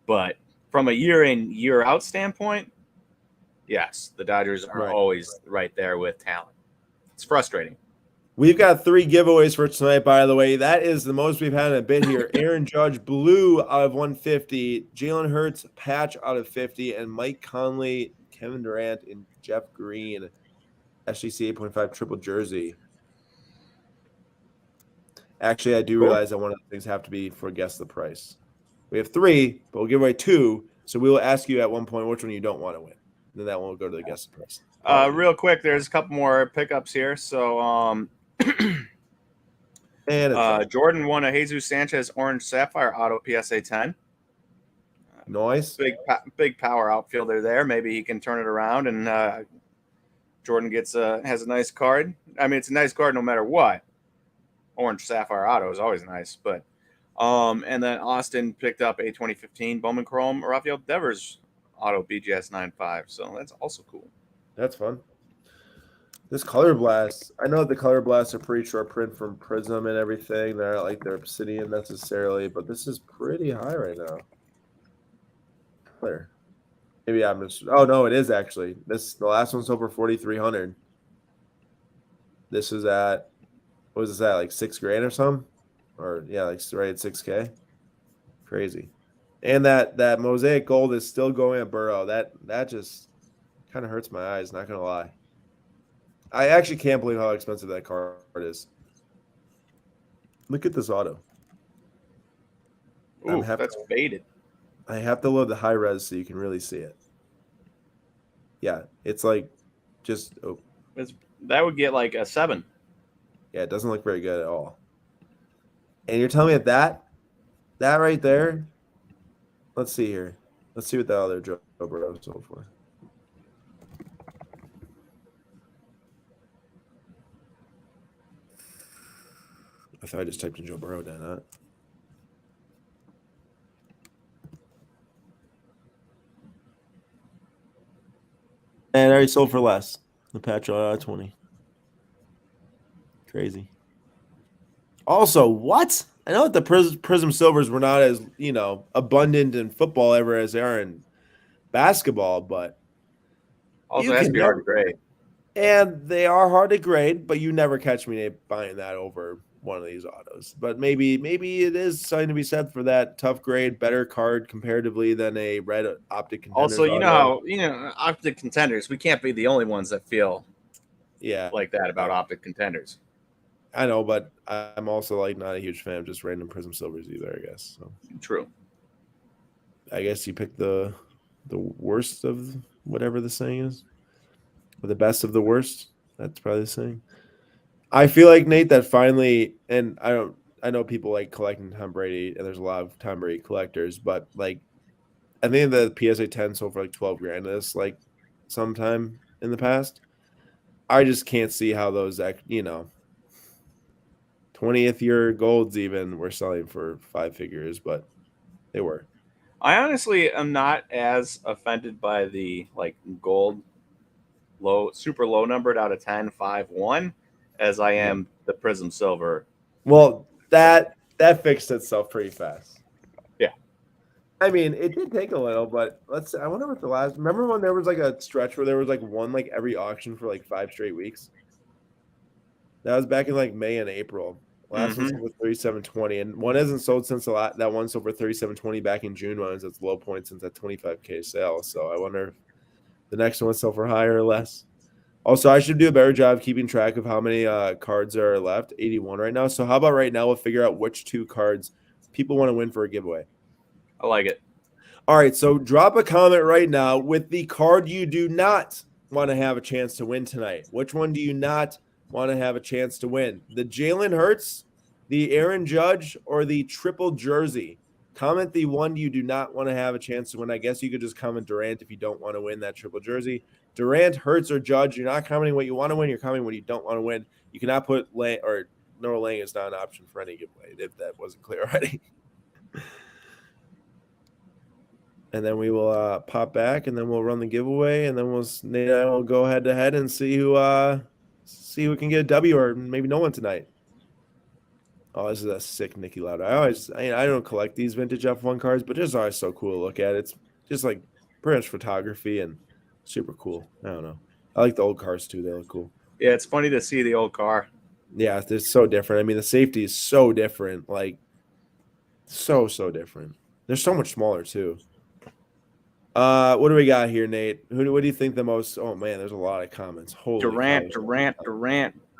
But from a year in, year out standpoint, yes, the Dodgers are always right there with talent. It's frustrating. We've got 3 giveaways for tonight, by the way. That is the most we've had in a bit here. Aaron Judge, blue out of 150. Jalen Hurts, patch out of 50. And Mike Conley, Kevin Durant, and Jeff Green, SGC 8.5 triple jersey. Actually, I do realize that one of the things have to be for guess the price. We have 3, but we'll give away 2. So we will ask you at one point which one you don't want to win. Then that one will go to the guess the price. Real quick, there's a couple more pickups here. So Jordan won a Jesus Sanchez Orange Sapphire Auto PSA 10. Nice. Big power outfielder there. Maybe he can turn it around, and Jordan has a nice card. I mean, it's a nice card no matter what. Orange Sapphire Auto is always nice, but and then Austin picked up a 2015 Bowman Chrome Rafael Devers Auto BGS 9.5. So that's also cool. That's fun. This Color Blast, I know the Color Blasts are pretty short print from Prism and everything. They're not like their Obsidian necessarily, but this is pretty high right now. Where? Maybe I'm just. Oh no, it is actually. The last one's over 4,300. This is at. What was this at? Like $6,000 or something? Or yeah, like right at 6K. Crazy. And that mosaic gold is still going at Burrow. That just kind of hurts my eyes, not gonna lie. I actually can't believe how expensive that card is. Look at this auto. Ooh, that's faded. I have to load the high res so you can really see it. Yeah, it's like just that would get like a 7. Yeah, it doesn't look very good at all. And you're telling me that That right there. Let's see here. Let's see what the other Joe Burrow sold for. I thought I just typed in Joe Burrow, did I not? And I already sold for less. The Patriot out of 20. Crazy. Also, what? I know that the Prism Silvers were not as, abundant in football ever as they are in basketball, but Also, it has to be hard to grade. And they are hard to grade, but you never catch me buying that over one of these autos. But maybe it is something to be said for that tough grade, better card comparatively than a red optic contenders. Also, optic contenders, we can't be the only ones that feel like that about optic contenders. I know, but I'm also like not a huge fan of just random Prism Silvers either, I guess. So true. I guess you pick the worst of whatever the saying is. Or the best of the worst. That's probably the saying. I feel like, Nate, that finally, and I know people like collecting Tom Brady, and there's a lot of Tom Brady collectors, but like I think the PSA 10 sold for like 12 grand this like sometime in the past. I just can't see how those 20th year golds even were selling for 5 figures, but they were. I honestly am not as offended by the like gold super low numbered out of 10 5-1 as I am the Prism Silver. Well, that fixed itself pretty fast. Yeah. I mean, it did take a little, but I wonder what the last, remember when there was like a stretch where there was like one like every auction for like 5 straight weeks? That was back in like May and April. Last one sold for 37.20, and one hasn't sold since that one sold for 37.20 back in June when it was its low point since that 25K sale. So I wonder if the next one sell for higher or less. Also, I should do a better job keeping track of how many cards are left. 81 right now. So how about right now we'll figure out which 2 cards people want to win for a giveaway. I like it. All right, so drop a comment right now with the card you do not want to have a chance to win tonight. Which one do you not want to have a chance to win? The Jalen Hurts, the Aaron Judge, or the triple jersey? Comment the one you do not want to have a chance to win. I guess you could just comment Durant if you don't want to win that triple jersey. Durant, Hurts, or Judge, you're not commenting what you want to win. You're commenting what you don't want to win. You cannot put Lang, or no, Lang is not an option for any giveaway, if that wasn't clear already. And then we will pop back, and then we'll run the giveaway, and then Nate and I will go head to head and see who can get a W or maybe no one tonight. Oh, this is a sick Nicky Lauda. I don't collect these vintage F1 cards, but it's always so cool to look at. It's just like pretty much photography and super cool. I don't know. I like the old cars too. They look cool. Yeah, it's funny to see the old car. Yeah, they're so different. I mean, the safety is so different. Like, so different. They're so much smaller too. What do we got here, Nate? What do you think the most? Oh man, there's a lot of comments. Holy Durant.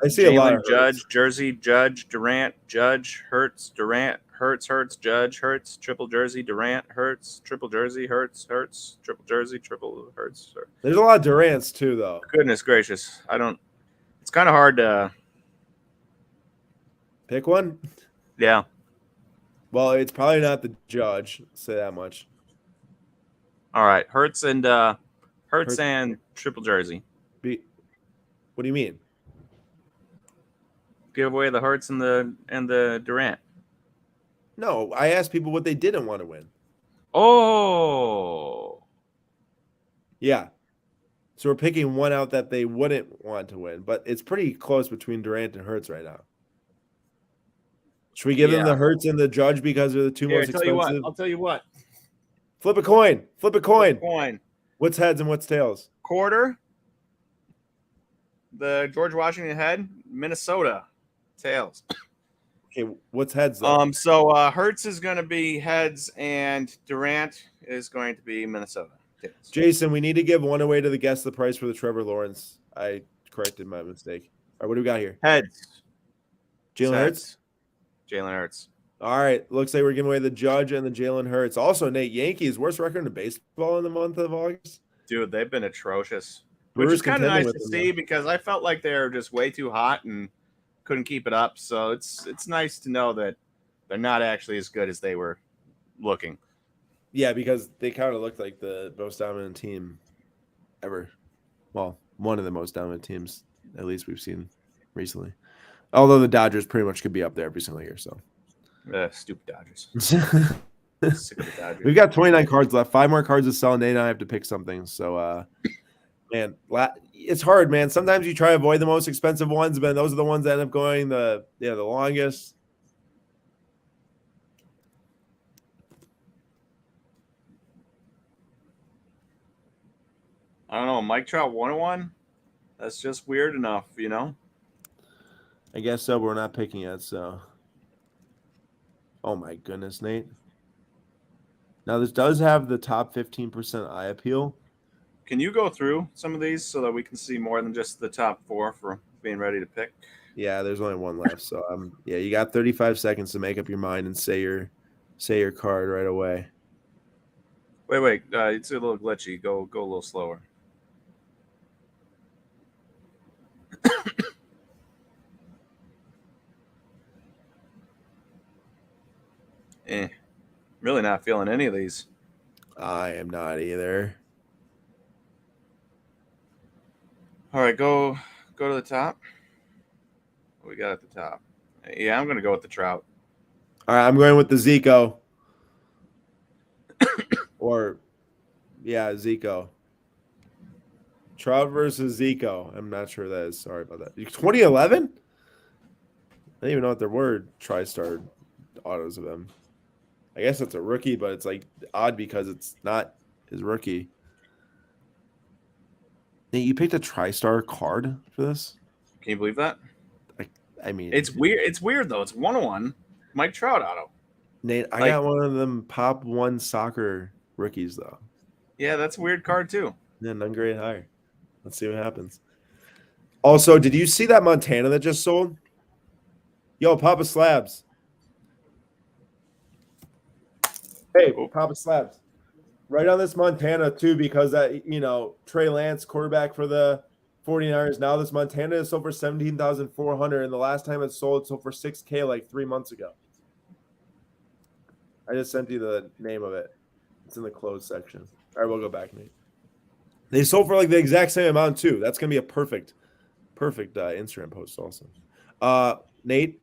I see a lot of Judge, Jersey, Judge, Durant, Judge, Hurts, Durant, Hurts, Judge, Hurts, triple jersey, Durant, Hurts, triple jersey, Hurts, triple jersey, triple Hurts. There's a lot of Durants too, though. Goodness gracious, it's kind of hard to pick one. Yeah. Well, it's probably not the Judge. Say that much. All right, Hurts and triple jersey. What do you mean? Give away the Hurts and the Durant. No, I asked people what they didn't want to win. Oh. Yeah. So we're picking one out that they wouldn't want to win, but it's pretty close between Durant and Hurts right now. Should we give them the Hurts and the Judge because they're the two most expensive? I'll tell you what. Flip a coin. Flip a coin. What's heads and what's tails? Quarter. The George Washington head. Minnesota. Tails. Okay, what's heads though? So Hurts is going to be heads and Durant is going to be Minnesota. Tails. Jason, we need to give one away to the guess the price for the Trevor Lawrence. I corrected my mistake. All right, what do we got here? Heads. Jalen Hurts? Jalen Hurts. All right. Looks like we're giving away the Judge and the Jalen Hurts. Also, Nate, Yankees, worst record in baseball in the month of August. Dude, they've been atrocious. Which is kind of nice to see because I felt like they were just way too hot and couldn't keep it up. So it's nice to know that they're not actually as good as they were looking. Yeah, because they kind of looked like the most dominant team ever. Well, one of the most dominant teams, at least we've seen recently. Although the Dodgers pretty much could be up there every single year. So Stupid Dodgers. Sick of the Dodgers. we've got 29 cards left. 5 more cards to sell, and Nate and I have to pick something. So, man, it's hard, man. Sometimes you try to avoid the most expensive ones, but those are the ones that end up going the longest. I don't know. Mike Trout 101? That's just weird enough, you know? I guess so, but we're not picking yet, so. Oh, my goodness, Nate. Now, this does have the top 15% eye appeal. Can you go through some of these so that we can see more than just the top 4 for being ready to pick? Yeah, there's only one left. So, yeah, you got 35 seconds to make up your mind and say your card right away. Wait. It's a little glitchy. Go a little slower. Really not feeling any of these. I am not either. All right, go to the top. What we got at the top? Yeah, I'm going to go with the Trout. All right, I'm going with the Zico. Zico. Trout versus Zico. I'm not sure that is. Sorry about that. 2011? I didn't even know what there were TriStar autos of them. I guess it's a rookie, but it's like odd because it's not his rookie. Nate, you picked a TriStar card for this? Can you believe that? I mean, it's weird. It's weird though. It's 101 Mike Trout auto. Nate, I got one of them Pop One soccer rookies though. Yeah, that's a weird card too. Yeah, none grade higher. Let's see what happens. Also, did you see that Montana that just sold? Yo, Papa Slabs. Hey, Papa Slabs. Right on this Montana too, because that Trey Lance, quarterback for the 49ers. Now this Montana is sold for $17,400, and the last time it sold for $6K like 3 months ago. I just sent you the name of it. It's in the closed section. All right, we'll go back, Nate. They sold for like the exact same amount too. That's gonna be a perfect Instagram post also. Nate.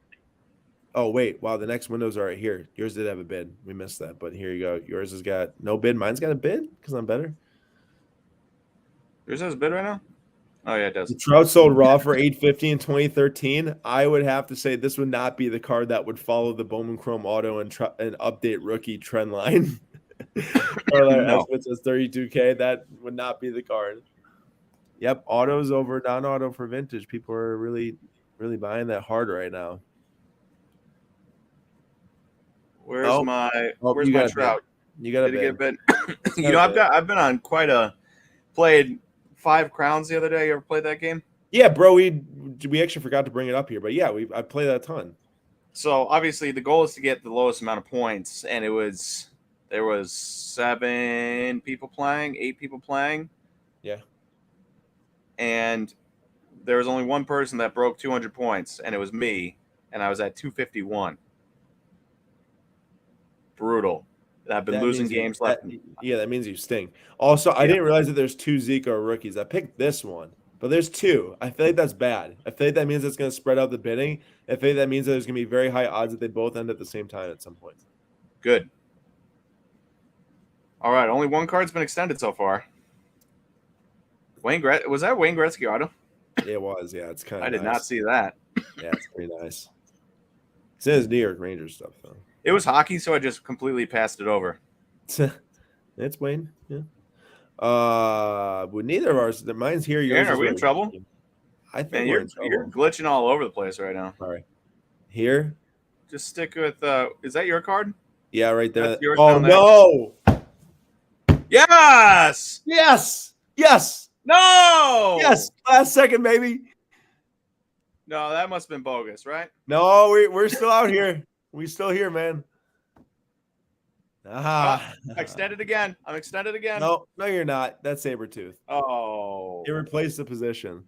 Oh wait, wow! The next windows are right here. Yours did have a bid. We missed that, but here you go. Yours has got no bid. Mine's got a bid because I'm better. Yours has a bid right now. Oh yeah, it does. The Trout sold raw for $850 in 2013. I would have to say this would not be the card that would follow the Bowman Chrome Auto and update rookie trend line. No. It says 32K. That would not be the card. Yep, autos over non-auto for vintage. People are really, really buying that hard right now. Where's my Trout? You got a bid. bid. I've been on quite a played 5 Crowns the other day. You ever played that game? Yeah, bro. We actually forgot to bring it up here, but yeah, I play that a ton. So obviously the goal is to get the lowest amount of points, and there was 7 people playing, 8 people playing. Yeah. And there was only one person that broke 200 points, and it was me, and I was at 251. Brutal. I've been losing games left. That means you stink. Also, I didn't realize that there's 2 Zico rookies. I picked this one, but there's 2. I feel like that's bad. I feel like that means it's going to spread out the bidding. I feel like that means that there's going to be very high odds that they both end at the same time at some point. Good. All right, only one card's been extended so far. Was that Wayne Gretzky auto? It was, yeah. It's kind of I did not see that. Yeah, it's pretty nice. It says New York Rangers stuff, though. It was hockey, so I just completely passed it over. It's Wayne, yeah. With neither of ours, mine's here. Yours Aaron, are we in trouble? I think you're glitching all over the place right now. All right. Here? Just stick with, is that your card? Yeah, right there. That's yours. Oh, no! Yes! Yes! Yes! No! Yes! Last second, baby. No, that must have been bogus, right? No, we're still out here. We still here, man. I'm extended again. No, you're not. That's Sabretooth. Oh. It replaced the position.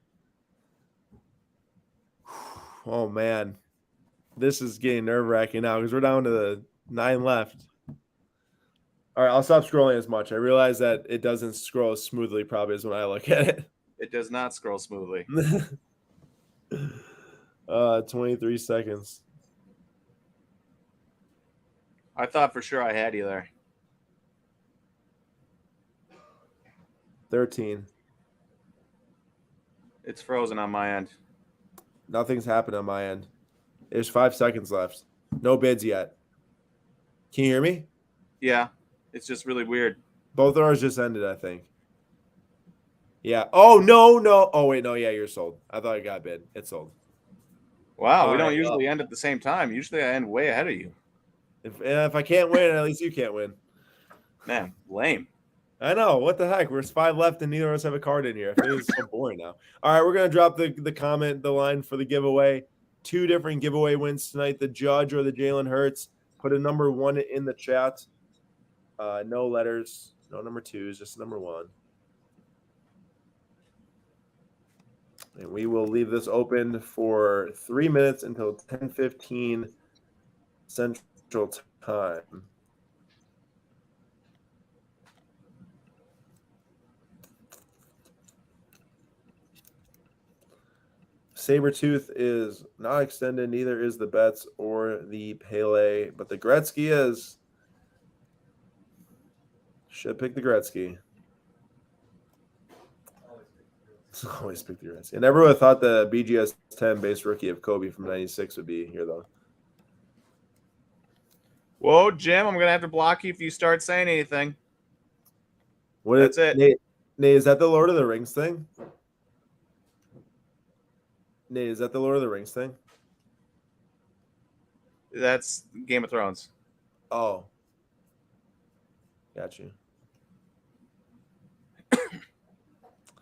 Oh, man. This is getting nerve-wracking now because we're down to the 9 left. All right, I'll stop scrolling as much. I realize that it doesn't scroll as smoothly probably as when I look at It does not scroll smoothly. it. 23 seconds. I thought for sure I had you there. 13. It's frozen on my end. Nothing's happened on my end. There's 5 seconds left. No bids yet. Can you hear me? Yeah, it's just really weird. Both of ours just ended, I think. Yeah. Oh, no. Oh, wait, no. Yeah, you're sold. I thought I got bid. It's sold. Wow, All we don't right, usually end at the same time. Usually I end way ahead of you. If I can't win, at least you can't win. Man, lame. I know. What the heck? There's 5 left and neither of us have a card in here. It is so boring now. All right, we're going to drop the line for the giveaway. 2 different giveaway wins tonight, the Judge or the Jalen Hurts. Put a number 1 in the chat. No letters, no number 2s, just number 1. And we will leave this open for 3 minutes until 10:15 Central Time. Sabretooth is not extended, neither is the Betts or the Pele, but the Gretzky is. Should pick the Gretzky. Always pick the Gretzky. I never would have thought the BGS 10 base rookie of Kobe from 96 would be here, though. Whoa, Jim, I'm going to have to block you if you start saying anything. That's it. Nate, is that the Lord of the Rings thing? Nate, is that the Lord of the Rings thing? That's Game of Thrones. Oh. Got you.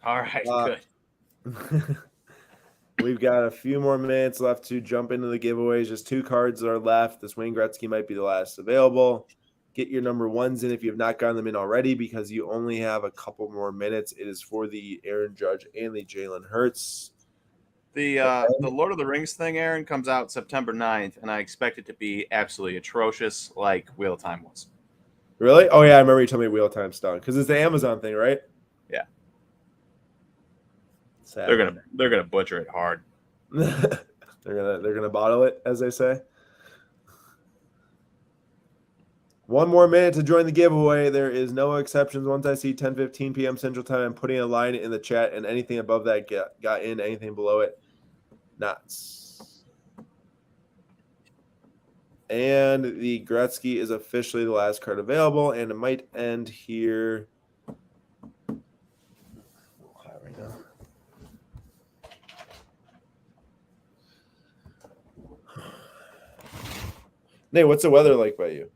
All right, good. We've got a few more minutes left to jump into the giveaways. Just 2 cards are left. This Wayne Gretzky might be the last available. Get your number 1s in if you have not gotten them in already because you only have a couple more minutes. It is for the Aaron Judge and the Jalen Hurts. The Lord of the Rings thing, Aaron, comes out September 9th, and I expect it to be absolutely atrocious like Wheel of Time was. Really? Oh, yeah, I remember you told me Wheel Time stunk because it's the Amazon thing, right? Yeah. Sad. They're gonna butcher it hard. they're gonna bottle it, as they say. 1 more minute to join the giveaway. There is no exceptions. Once I see 10:15 p.m. Central Time, I'm putting a line in the chat, and anything above that got in, anything below it, nuts. And the Gretzky is officially the last card available, and it might end here. Right now. Nate, what's the weather like by you?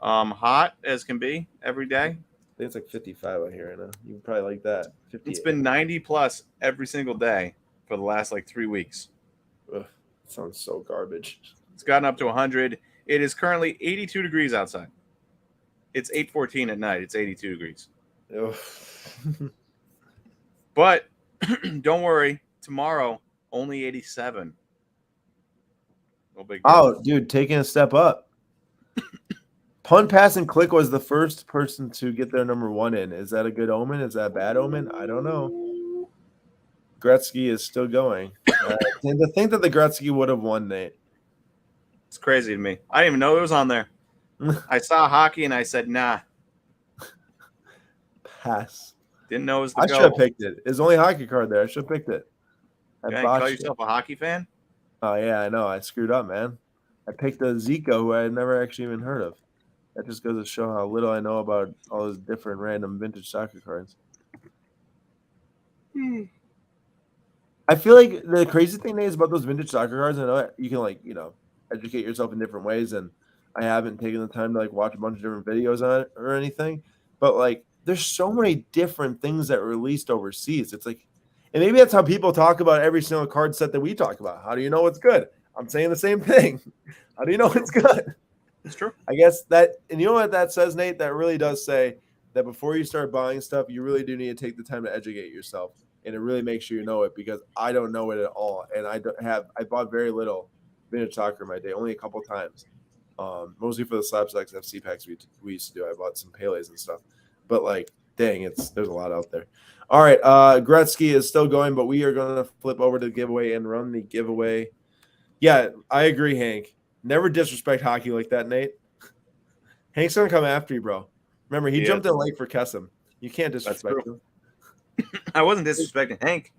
Hot as can be every day. I think it's like 55 out here right now. You probably like that. 58. It's been 90 plus every single day for the last like 3 weeks. Ugh, sounds so garbage. It's gotten up to 100. It is currently 82 degrees outside. It's 8:14 at night. It's 82 degrees. But don't worry. Tomorrow, only 87. No big deal. Oh, dude, taking a step up. Punt, pass, and click was the first person to get their number 1 in. Is that a good omen? Is that a bad omen? I don't know. Gretzky is still going. And to think that the Gretzky would have won, Nate. It's crazy to me. I didn't even know it was on there. I saw hockey and I said, nah. Pass. Didn't know it was the I should have picked it. There's only a hockey card there. I should have picked it. You call yourself a hockey fan? Oh, yeah, I know. I screwed up, man. I picked a Zico who I had never actually even heard of. That just goes to show how little I know about all those different random vintage soccer cards. I feel like the crazy thing is about those vintage soccer cards, I know you can educate yourself in different ways, and I haven't taken the time to watch a bunch of different videos on it or anything. But there's so many different things that were released overseas. It's and maybe that's how people talk about every single card set that we talk about. How do you know what's good? I'm saying the same thing. How do you know it's good? It's true. I guess and you know what that says, Nate? That really does say that before you start buying stuff, you really do need to take the time to educate yourself, and it really makes sure you know it, because I don't know it at all, and I bought very little vintage soccer in my day, only a couple times, Mostly for the SlabStox FC packs we used to do. I bought some Pele's and stuff, but like, dang, there's a lot out there. All right, Gretzky is still going, but we are going to flip over to the giveaway and run the giveaway. Yeah, I agree, Hank. Never disrespect hockey like that, Nate. Hank's going to come after you, bro. Remember, he jumped in late for Kesem. You can't disrespect him. I wasn't disrespecting Hank.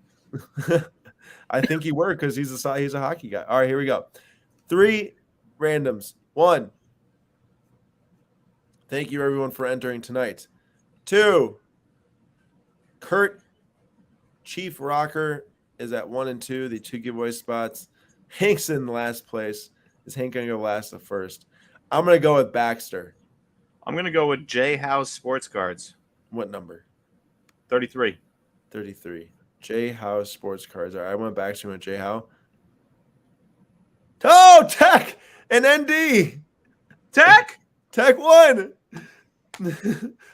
I think he were because he's a hockey guy. All right, here we go. 3 randoms. 1. Thank you, everyone, for entering tonight. 2. Kurt Chief Rocker is at 1 and 2, the 2 giveaway spots. Hank's in last place. Is Hank going to go last or first? I'm going to go with Baxter. I'm going to go with J House Sports Cards. What number? 33. 33. J House Sports Cards. All right, I went Baxter with J Howe. Oh, Tech and ND. Tech? Tech won.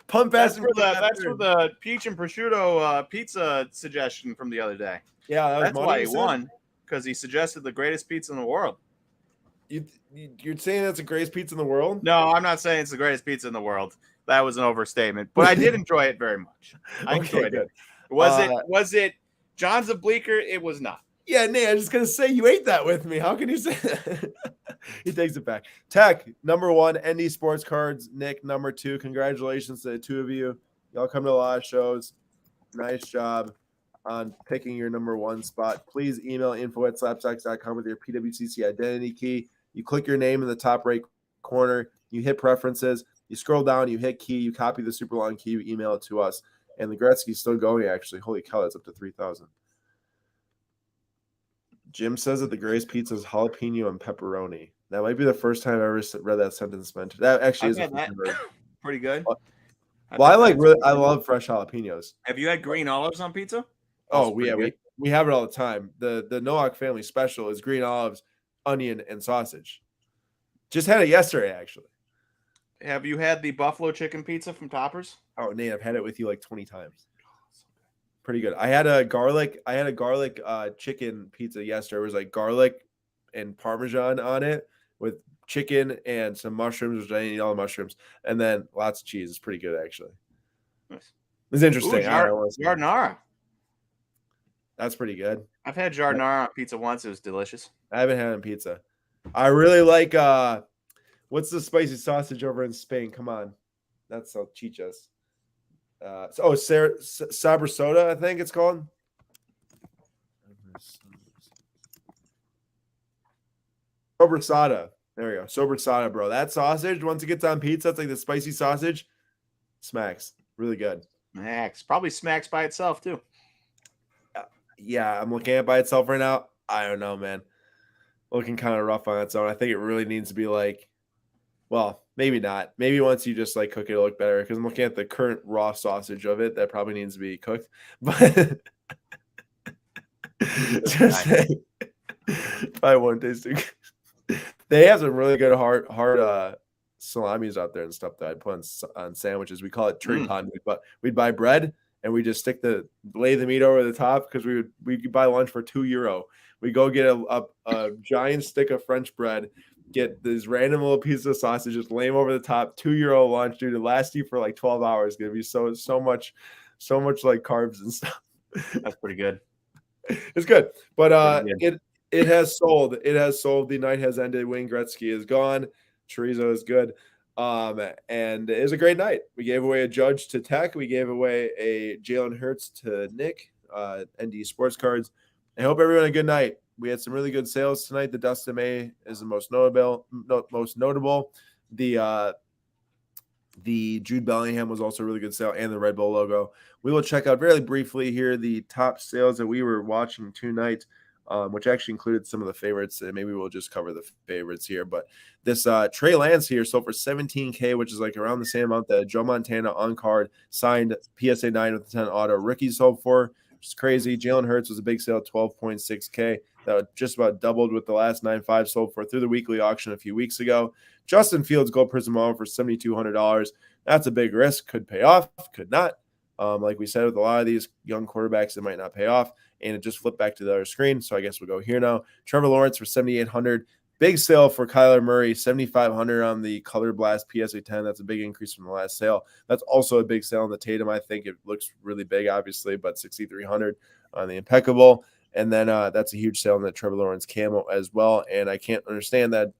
Pump That's for the peach and prosciutto pizza suggestion from the other day. Yeah, that's why he won, because he suggested the greatest pizza in the world. You're saying that's the greatest pizza in the world? No, I'm not saying it's the greatest pizza in the world. That was an overstatement, but I did enjoy it very much. I enjoyed it. Was it John's of Bleecker? It was not. Yeah, Nate, I'm just gonna say you ate that with me. How can you say that? He takes it back. Tech, number 1, ND Sports Cards. Nick, number 2. Congratulations to the 2 of you. Y'all come to a lot of shows. Nice job on picking your number 1 spot. Please email info@slabstox.com with your PWCC identity key. You click your name in the top right corner. You hit preferences. You scroll down. You hit key. You copy the super long key. You email it to us. And the Gretzky's still going, actually. Holy cow, that's up to 3,000. Jim says that the greatest pizza is jalapeno and pepperoni. That might be the first time I've ever read that sentence meant. That actually is pretty good. Well, I love fresh jalapenos. Have you had green olives on pizza? Oh, we have it all the time. The Nowak family special is green olives, onion, and sausage. Just had it yesterday, actually. Have you had the buffalo chicken pizza from Toppers? Oh, Nate, I've had it with you like 20 times. Pretty good. I had a garlic chicken pizza yesterday. It was like garlic and Parmesan on it with chicken and some mushrooms, which I didn't eat all the mushrooms, and then lots of cheese. It's pretty good, actually. Nice. It's interesting. Jardinara. That's pretty good. I've had jardinara on pizza once. It was delicious. I haven't had it on pizza. I really like what's the spicy sausage over in Spain? Come on. That's salchichas. Sabrosota, I think it's called. Sobrasada. There we go. Sobrasada, bro. That sausage, once it gets on pizza, it's like the spicy sausage. Smacks. Really good. Smacks. Probably smacks by itself, too. Yeah, I'm looking at it by itself right now. I don't know, man. Looking kind of rough on its own. I think it really needs to be like, well, maybe not. Maybe once you just like cook it, it'll look better. Because I'm looking at the current raw sausage of it. That probably needs to be cooked. But just saying, probably won't taste too good. They have some really good hard salamis out there and stuff that I put on sandwiches. We call it tree pond. But we'd buy bread and we just lay the meat over the top because we could buy lunch for €2. We go get a giant stick of French bread, get this random little piece of sausage, just lay them over the top. €2 lunch, dude. It lasts you for like 12 hours. It's gonna be so much like carbs and stuff. That's pretty good. It's good, but it has sold. It has sold. The night has ended. Wayne Gretzky is gone. Chorizo is good. And it was a great night. We gave away a Judge to Tech. We gave away a Jalen Hurts to Nick, ND Sports Cards. I hope everyone had a good night. We had some really good sales tonight. The Dustin May is the most notable. The Jude Bellingham was also a really good sale, and the Red Bull logo. We will check out very briefly here the top sales that we were watching tonight, which actually included some of the favorites. And maybe we'll just cover the favorites here. But this Trey Lance here sold for $17K, which is like around the same amount that Joe Montana on card signed PSA 9 with the 10 auto rookie sold for, which is crazy. Jalen Hurts was a big sale, $12.6K. That just about doubled with the last 9.5 sold for through the weekly auction a few weeks ago. Justin Fields Gold Prism Auto for $7,200. That's a big risk. Could pay off, could not. Like we said, with a lot of these young quarterbacks, it might not pay off. And it just flipped back to the other screen. So I guess we'll go here now. Trevor Lawrence for $7,800. Big sale for Kyler Murray, 7,500 on the Color Blast PSA 10. That's a big increase from the last sale. That's also a big sale on the Tatum. I think it looks really big, obviously, but 6,300 on the Impeccable. And then that's a huge sale on the Trevor Lawrence camo as well. And I can't understand that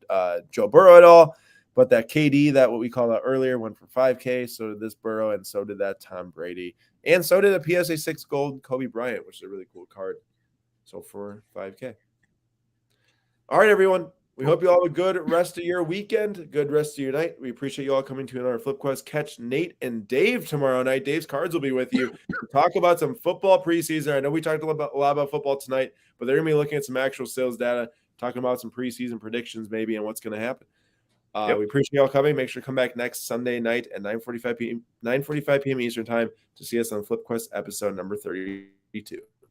Joe Burrow at all, but that KD, that what we called out earlier, went for 5K. So did this Burrow, and so did that Tom Brady. And so did a PSA 6 gold Kobe Bryant, which is a really cool card. So for 5K. All right, everyone. We hope you all have a good rest of your weekend, good rest of your night. We appreciate you all coming to another Flip Quest. Catch Nate and Dave tomorrow night. Dave's cards will be with you to talk about some football preseason. I know we talked a lot about football tonight, but they're going to be looking at some actual sales data, talking about some preseason predictions maybe and what's going to happen. We appreciate you all coming. Make sure to come back next Sunday night at 9:45 p.m. Eastern Time to see us on Flip Quest episode number 32.